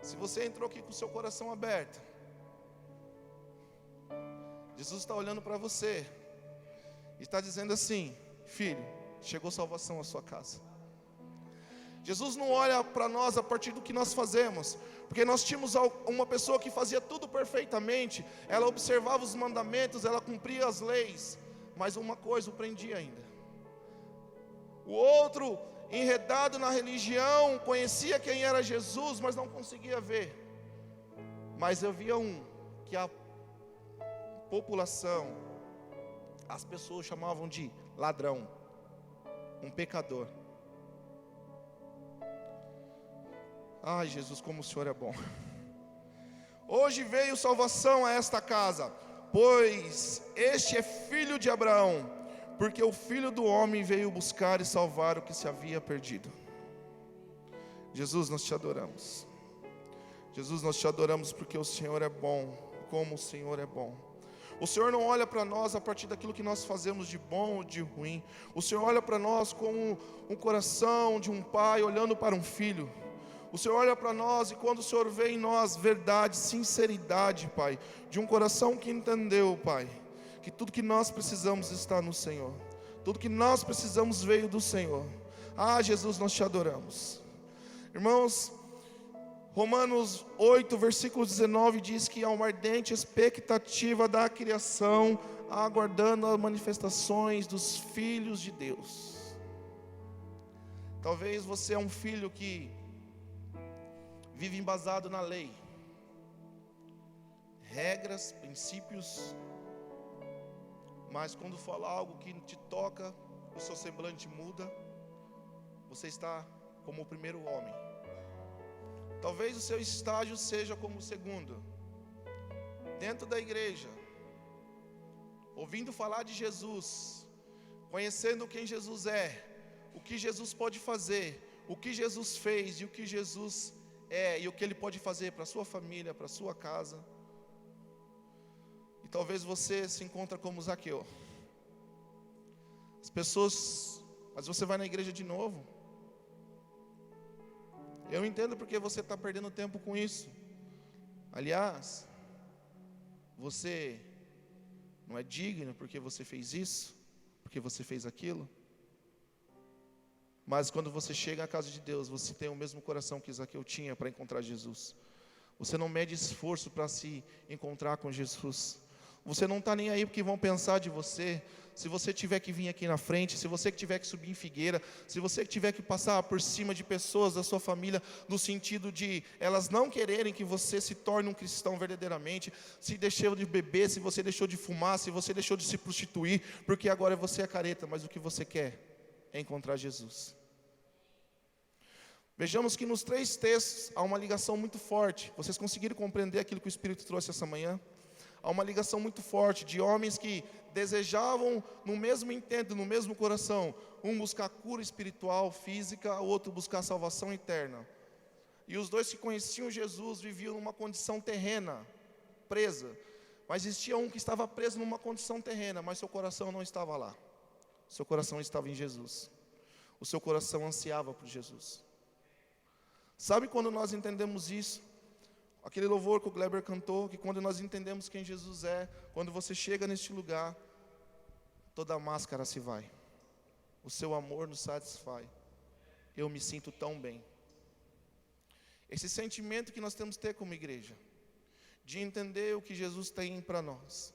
se você entrou aqui com o seu coração aberto, Jesus está olhando para você e está dizendo assim: filho, chegou salvação à sua casa. Jesus não olha para nós a partir do que nós fazemos, porque nós tínhamos uma pessoa que fazia tudo perfeitamente, ela observava os mandamentos, ela cumpria as leis, mas uma coisa o prendia ainda. O outro, enredado na religião, conhecia quem era Jesus, mas não conseguia ver. Mas havia um que a população, as pessoas chamavam de ladrão, um pecador. Ai, Jesus, como o Senhor é bom. Hoje veio salvação a esta casa, pois este é filho de Abraão, porque o Filho do Homem veio buscar e salvar o que se havia perdido. Jesus, nós te adoramos. Jesus, nós te adoramos porque o Senhor é bom, como o Senhor é bom. O Senhor não olha para nós a partir daquilo que nós fazemos de bom ou de ruim. O Senhor olha para nós como um coração de um pai olhando para um filho. O Senhor olha para nós e quando o Senhor vê em nós verdade, sinceridade, Pai, de um coração que entendeu, Pai, que tudo que nós precisamos está no Senhor. Tudo que nós precisamos veio do Senhor. Ah, Jesus, nós te adoramos. Irmãos, Romanos 8, versículo 19 diz que há uma ardente expectativa da criação, aguardando as manifestações dos filhos de Deus. Talvez você é um filho que vive embasado na lei, regras, princípios, mas quando fala algo que te toca, o seu semblante muda, você está como o primeiro homem. Talvez o seu estágio seja como o segundo, dentro da igreja, ouvindo falar de Jesus, conhecendo quem Jesus é, o que Jesus pode fazer, o que Jesus fez e o que Jesus é, e o que Ele pode fazer para a sua família, para a sua casa. E talvez você se encontre como Zaqueu. As pessoas, mas você vai na igreja de novo. Eu entendo porque você está perdendo tempo com isso. Aliás, você não é digno porque você fez isso, porque você fez aquilo. Mas quando você chega à casa de Deus, você tem o mesmo coração que Zaqueu tinha para encontrar Jesus. Você não mede esforço para se encontrar com Jesus. Você não está nem aí porque vão pensar de você. Se você tiver que vir aqui na frente, se você tiver que subir em figueira, se você tiver que passar por cima de pessoas da sua família, no sentido de elas não quererem que você se torne um cristão verdadeiramente, se deixou de beber, se você deixou de fumar, se você deixou de se prostituir, porque agora você é careta, mas o que você quer é encontrar Jesus. Vejamos que nos 3 textos há uma ligação muito forte. Vocês conseguiram compreender aquilo que o Espírito trouxe essa manhã? há uma ligação muito forte de homens que desejavam no mesmo intento, no mesmo coração, um buscar cura espiritual, física, o outro buscar salvação eterna. E os dois que conheciam Jesus viviam numa condição terrena, presa. Mas existia um que estava preso numa condição terrena, mas seu coração não estava lá. Seu coração estava em Jesus. O seu coração ansiava por Jesus. Sabe quando nós entendemos isso? Aquele louvor que o Gleber cantou, que quando nós entendemos quem Jesus é, quando você chega neste lugar, toda a máscara se vai. O seu amor nos satisfaz. Eu me sinto tão bem. Esse sentimento que nós temos que ter como igreja, de entender o que Jesus tem para nós.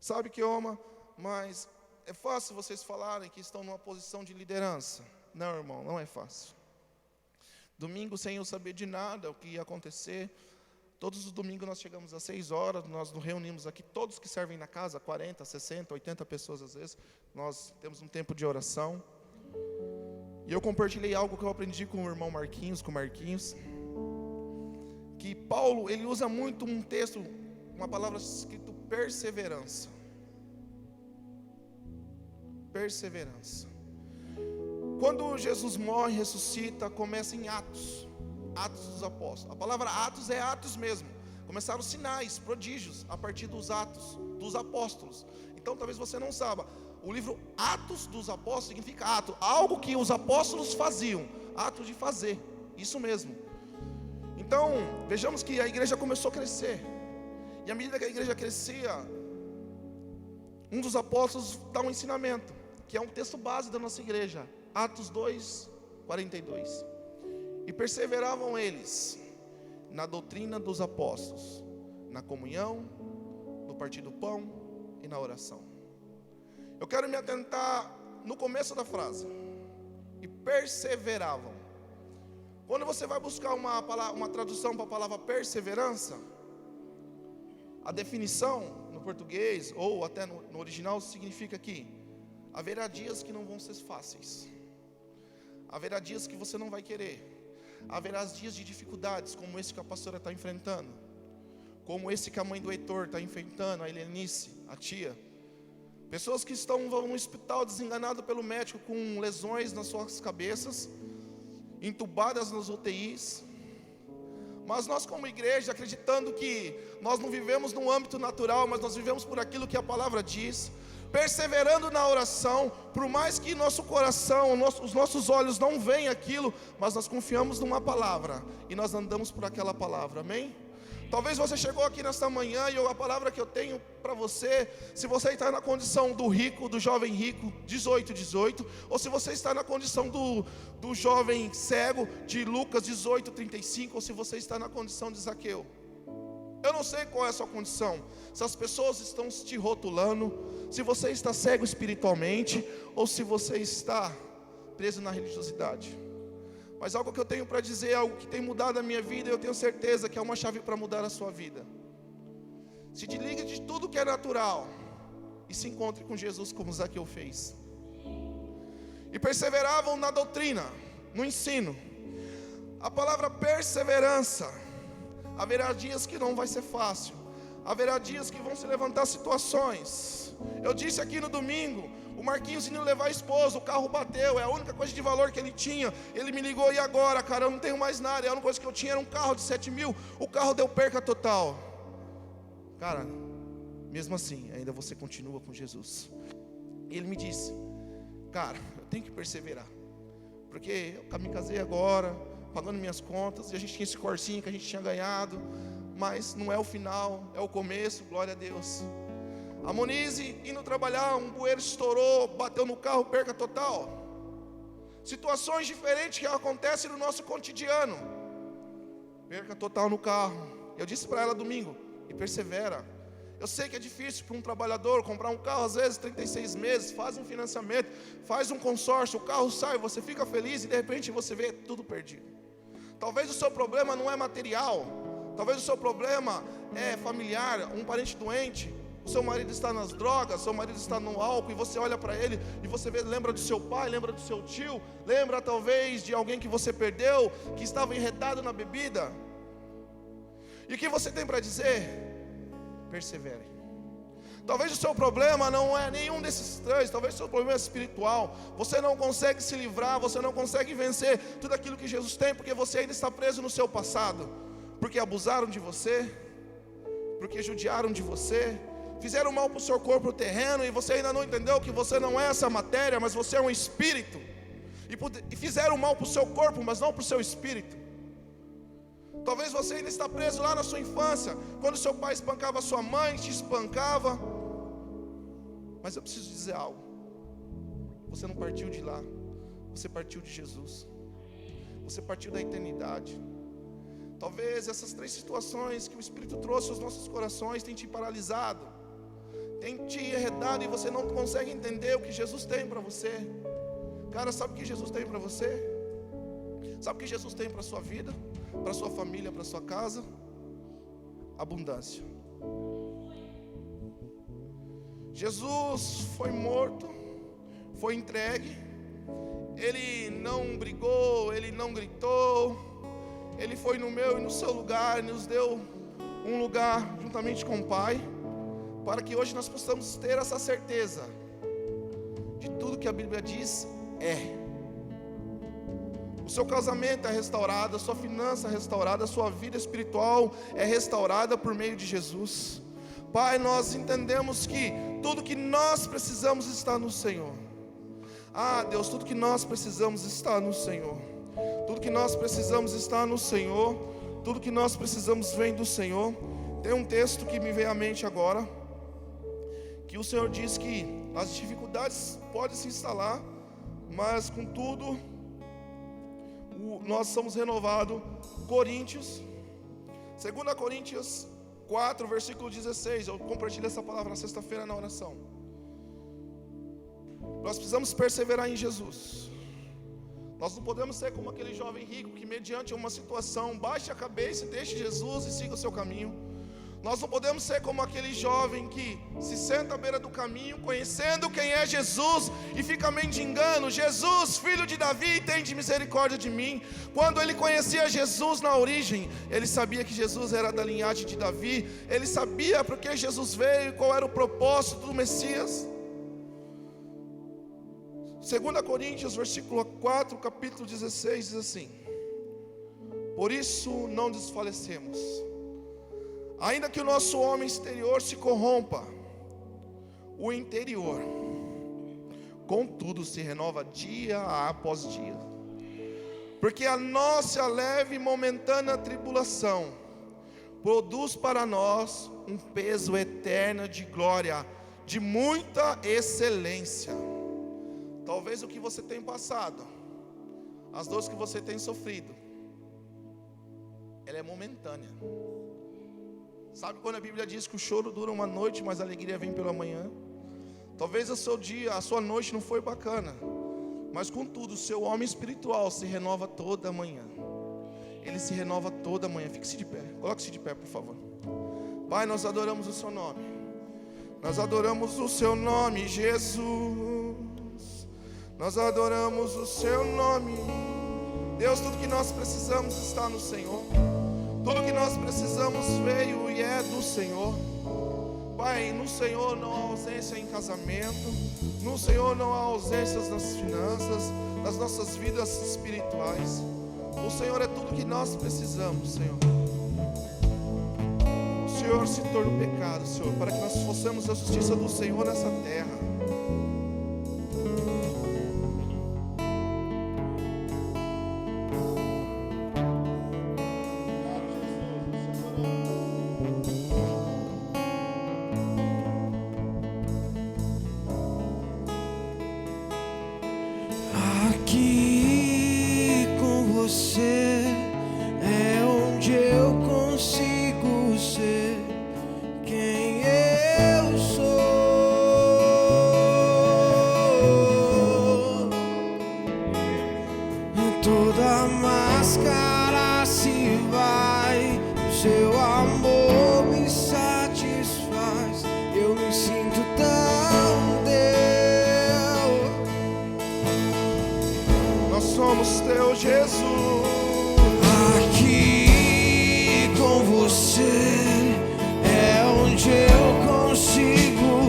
Sabe, Kioma, mas é fácil vocês falarem que estão numa posição de liderança. Não, irmão, não é fácil. Domingo, sem eu saber de nada, o que ia acontecer. Todos os domingos nós chegamos às 6 horas, nós nos reunimos aqui, todos que servem na casa, 40, 60, 80 pessoas às vezes. Nós temos um tempo de oração. E eu compartilhei algo que eu aprendi com o irmão Marquinhos, que Paulo, ele usa muito um texto, uma palavra escrito perseverança. Perseverança. Quando Jesus morre e ressuscita, começa em Atos dos Apóstolos. A palavra Atos é Atos mesmo. Começaram os sinais, prodígios, a partir dos Atos dos Apóstolos. Então talvez você não saiba, o livro Atos dos Apóstolos significa ato, algo que os apóstolos faziam, ato de fazer, isso mesmo. Então, vejamos que a igreja começou a crescer. E à medida que a igreja crescia, um dos apóstolos dá um ensinamento, que é um texto base da nossa igreja, Atos 2, 42. E perseveravam eles na doutrina dos apóstolos, na comunhão, no partir do pão e na oração. Eu quero me atentar no começo da frase. E perseveravam. Quando você vai buscar uma tradução para a palavra perseverança, a definição no português, ou até no original, significa que haverá dias que não vão ser fáceis. Haverá dias que você não vai querer. Haverá dias de dificuldades, como esse que a pastora está enfrentando, como esse que a mãe do Heitor está enfrentando, a Helenice, a tia. Pessoas que estão no hospital desenganadas pelo médico, com lesões nas suas cabeças, entubadas nas UTIs. Mas nós como igreja, acreditando que nós não vivemos no âmbito natural, mas nós vivemos por aquilo que a palavra diz, perseverando na oração, por mais que nosso coração, os nossos olhos não veem aquilo, mas nós confiamos numa palavra, e nós andamos por aquela palavra, amém? Talvez você chegou aqui nesta manhã, e a palavra que eu tenho para você, se você está na condição do rico, do jovem rico, 18, ou se você está na condição do jovem cego, de Lucas 18:35, ou se você está na condição de Zaqueu. Eu não sei qual é a sua condição, se as pessoas estão te rotulando, se você está cego espiritualmente, ou se você está preso na religiosidade. Mas algo que eu tenho para dizer, algo que tem mudado a minha vida, eu tenho certeza que é uma chave para mudar a sua vida. Se desligue de tudo que é natural e se encontre com Jesus como Zaqueu fez. E perseveravam na doutrina, no ensino. A palavra perseverança, haverá dias que não vai ser fácil, haverá dias que vão se levantar situações. Eu disse aqui no domingo, o Marquinhos indo levar a esposa, o carro bateu, é a única coisa de valor que ele tinha. Ele me ligou, e agora, cara, eu não tenho mais nada, a única coisa que eu tinha era um carro de 7 mil, o carro deu perca total. Cara, mesmo assim, ainda você continua com Jesus. E ele me disse, cara, eu tenho que perseverar, porque eu me casei agora, pagando minhas contas, e a gente tinha esse corsinho que a gente tinha ganhado, mas não é o final, é o começo, glória a Deus. A Monize indo trabalhar, um bueiro estourou, bateu no carro, perca total. Situações diferentes que acontecem no nosso cotidiano, perca total no carro. Eu disse para ela domingo, e persevera. Eu sei que é difícil para um trabalhador comprar um carro, às vezes 36 meses, faz um financiamento, faz um consórcio, o carro sai, você fica feliz e de repente você vê tudo perdido. Talvez o seu problema não é material, talvez o seu problema é familiar, um parente doente, o seu marido está nas drogas, seu marido está no álcool, e você olha para ele e você lembra do seu pai, lembra do seu tio, lembra talvez de alguém que você perdeu, que estava enredado na bebida. E o que você tem para dizer? Persevere. Talvez o seu problema não é nenhum desses três. Talvez o seu problema é espiritual. Você não consegue se livrar, você não consegue vencer tudo aquilo que Jesus tem, porque você ainda está preso no seu passado. Porque abusaram de você, porque judiaram de você, fizeram mal para o seu corpo terreno, e você ainda não entendeu que você não é essa matéria, mas você é um espírito. E fizeram mal para o seu corpo, mas não para o seu espírito. Talvez você ainda está preso lá na sua infância, quando seu pai espancava sua mãe, te espancava. Mas eu preciso dizer algo: você não partiu de lá, você partiu de Jesus. Você partiu da eternidade. Talvez essas três situações que o Espírito trouxe aos nossos corações tenham te paralisado, tenham te arredado, e você não consegue entender o que Jesus tem para você. Cara, sabe o que Jesus tem para você? Sabe o que Jesus tem para a sua vida, para a sua família, para a sua casa? Abundância. Jesus foi morto, foi entregue. Ele não brigou, ele não gritou. Ele foi no meu e no seu lugar, nos deu um lugar juntamente com o Pai, para que hoje nós possamos ter essa certeza de tudo que a Bíblia diz é. O seu casamento é restaurado, a sua finança é restaurada, a sua vida espiritual é restaurada por meio de Jesus. Pai, nós entendemos que tudo que nós precisamos está no Senhor. Deus, tudo que nós precisamos está no Senhor. Tudo que nós precisamos está no Senhor. Tudo que nós precisamos vem do Senhor. Tem um texto que me veio à mente agora, que o Senhor diz que as dificuldades podem se instalar, mas contudo nós somos renovados. Coríntios, 2 Coríntios 4, versículo 16. Eu compartilhei essa palavra na sexta-feira na oração. Nós precisamos perseverar em Jesus. Nós não podemos ser como aquele jovem rico que, mediante uma situação, baixe a cabeça e deixe Jesus e siga o seu caminho. Nós não podemos ser como aquele jovem que se senta à beira do caminho, conhecendo quem é Jesus, e fica mendigando: Jesus, filho de Davi, tende misericórdia de mim. Quando ele conhecia Jesus na origem, ele sabia que Jesus era da linhagem de Davi. Ele sabia por que Jesus veio e qual era o propósito do Messias. 2 Coríntios, versículo 4, capítulo 16, diz assim: por isso não desfalecemos, ainda que o nosso homem exterior se corrompa, o interior, contudo, se renova dia após dia. Porque a nossa leve e momentânea tribulação produz para nós um peso eterno de glória, de muita excelência. Talvez o que você tem passado, as dores que você tem sofrido, ela é momentânea. Sabe quando a Bíblia diz que o choro dura uma noite, mas a alegria vem pela manhã? Talvez o seu dia, a sua noite não foi bacana, mas contudo o seu homem espiritual se renova toda manhã. Ele se renova toda manhã. Fique-se de pé, coloque-se de pé, por favor. Pai, nós adoramos o seu nome. Nós adoramos o seu nome, Jesus. Nós adoramos o seu nome. Deus, tudo que nós precisamos está no Senhor. Tudo que nós precisamos veio e é do Senhor. Pai, no Senhor não há ausência em casamento. No Senhor não há ausências nas finanças, nas nossas vidas espirituais. O Senhor é tudo que nós precisamos, Senhor. O Senhor se tornou pecado, Senhor, para que nós fossemos a justiça do Senhor nessa terra. Aqui com você é onde eu consigo ser quem eu sou. Toda máscara se vai, o seu amor me satisfaz. Eu me sinto tão teu. Nós somos teu, Jesus. Aqui com você é onde eu consigo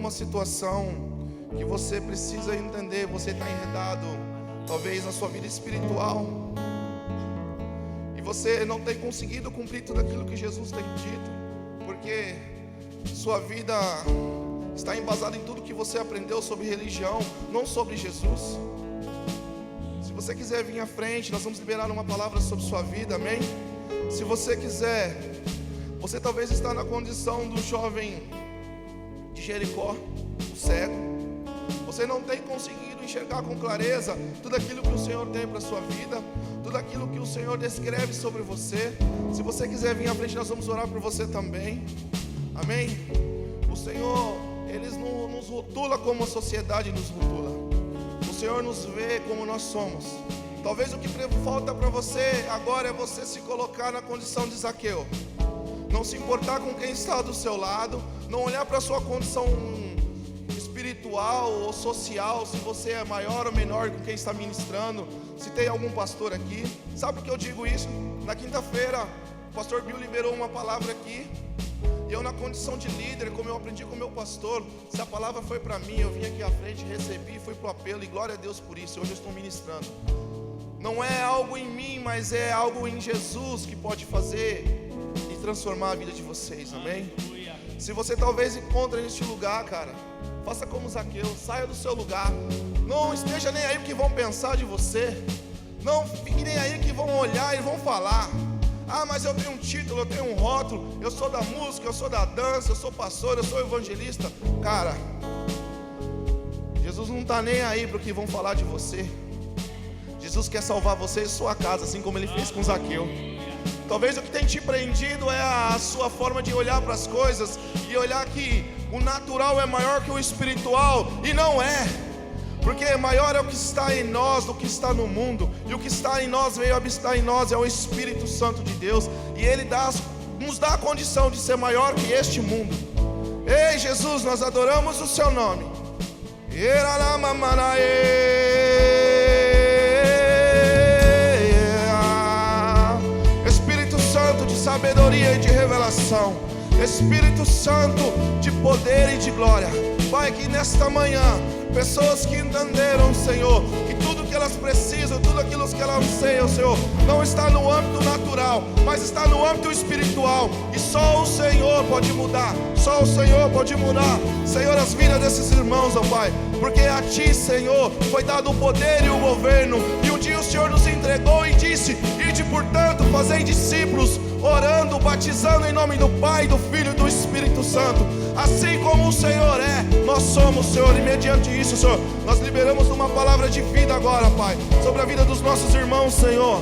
alguma situação que você precisa entender, você está enredado, talvez na sua vida espiritual, e você não tem conseguido cumprir tudo aquilo que Jesus tem dito, porque sua vida está embasada em tudo que você aprendeu sobre religião, não sobre Jesus. Se você quiser vir à frente, nós vamos liberar uma palavra sobre sua vida, amém? Se você quiser, você talvez está na condição do jovem de Jericó, o cego. Você não tem conseguido enxergar com clareza tudo aquilo que o Senhor tem para a sua vida, tudo aquilo que o Senhor descreve sobre você. Se você quiser vir à frente, nós vamos orar por você também, amém? O Senhor, Ele não nos rotula como a sociedade nos rotula. O Senhor nos vê como nós somos. Talvez o que falta para você agora é você se colocar na condição de Zaqueu. Não se importar com quem está do seu lado, não olhar para a sua condição espiritual ou social, se você é maior ou menor com quem está ministrando, se tem algum pastor aqui. Sabe por que eu digo isso? Na quinta-feira, o pastor Bill liberou uma palavra aqui, e eu, na condição de líder, como eu aprendi com o meu pastor, se a palavra foi para mim, eu vim aqui à frente, recebi, fui para o apelo, e glória a Deus por isso. Hoje eu estou ministrando. Não é algo em mim, mas é algo em Jesus que pode fazer e transformar a vida de vocês, amém? Se você talvez encontre neste lugar, cara, faça como Zaqueu, saia do seu lugar. Não esteja nem aí o que vão pensar de você. Não fique nem aí que vão olhar e vão falar. Ah, mas eu tenho um título, eu tenho um rótulo, eu sou da música, eu sou da dança, eu sou pastor, eu sou evangelista. Cara, Jesus não está nem aí para o que vão falar de você. Jesus quer salvar você e sua casa, assim como Ele fez com Zaqueu. Talvez o que tem te prendido é a sua forma de olhar para as coisas e olhar que o natural é maior que o espiritual, e não é. Porque maior é o que está em nós do que está no mundo. E o que está em nós, veio habitar em nós, é o Espírito Santo de Deus. E Ele nos dá a condição de ser maior que este mundo. Ei, Jesus, nós adoramos o Seu nome. Espírito Santo de sabedoria e de revelação, Espírito Santo de poder e de glória. Pai, que nesta manhã, pessoas que entenderam, Senhor, que tudo que elas precisam, tudo aquilo que elas anseiam, Senhor, não está no âmbito natural, mas está no âmbito espiritual. E só o Senhor pode mudar, só o Senhor pode mudar, Senhor, as vidas desses irmãos, ó Pai. Porque a Ti, Senhor, foi dado o poder e o governo. E um dia o Senhor nos entregou e disse: ide, portanto, fazei discípulos, orando, batizando em nome do Pai, do Filho e do Espírito Santo. Assim como o Senhor é, nós somos, Senhor. E mediante isso, Senhor, nós liberamos uma palavra de vida agora, Pai, sobre a vida dos nossos irmãos, Senhor.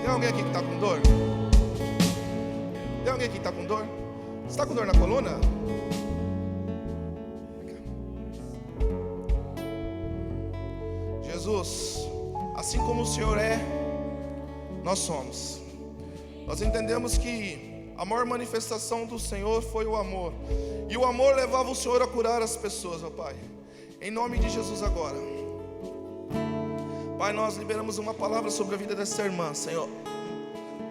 Tem alguém aqui que está com dor? Tem alguém aqui que está com dor? Você está com dor na coluna? Jesus, assim como o Senhor é, nós somos. Nós entendemos que a maior manifestação do Senhor foi o amor, e o amor levava o Senhor a curar as pessoas, ó Pai. Em nome de Jesus agora, Pai, nós liberamos uma palavra sobre a vida dessa irmã, Senhor.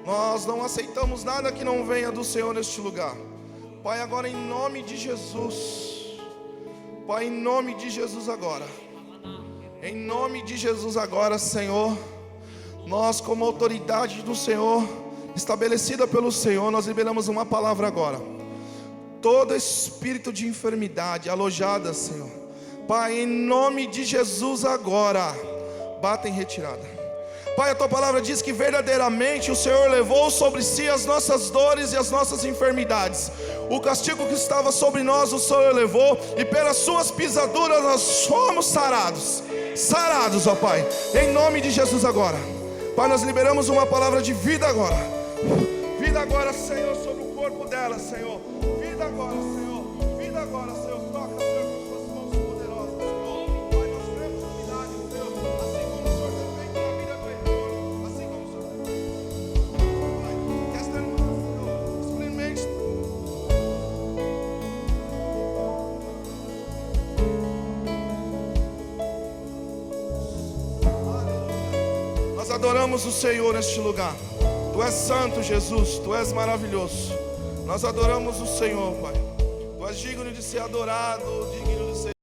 Nós não aceitamos nada que não venha do Senhor neste lugar, Pai. Agora em nome de Jesus, Pai, em nome de Jesus agora, em nome de Jesus agora, Senhor, nós como autoridade do Senhor, estabelecida pelo Senhor, nós liberamos uma palavra agora. Todo espírito de enfermidade alojada, Senhor, Pai, em nome de Jesus agora, bata em retirada. Pai, a Tua palavra diz que verdadeiramente o Senhor levou sobre si as nossas dores e as nossas enfermidades. O castigo que estava sobre nós o Senhor levou, e pelas Suas pisaduras nós somos sarados. Sarados, ó Pai, em nome de Jesus agora. Pai, nós liberamos uma palavra de vida agora. Vida agora, Senhor, sobre o corpo dela, Senhor. Vida agora, Senhor. Vida agora, Senhor. Toca, Senhor, com Suas mãos poderosas, Senhor. Pai, nós cremos no milagre, Senhor. Assim como o Senhor tem feito na vida do irmão. Assim como o Senhor tem feito. Pai, que esta irmã, Senhor, simplesmente... Nós adoramos o Senhor neste lugar. Tu és santo, Jesus, Tu és maravilhoso. Nós adoramos o Senhor, Pai. Tu és digno de ser adorado,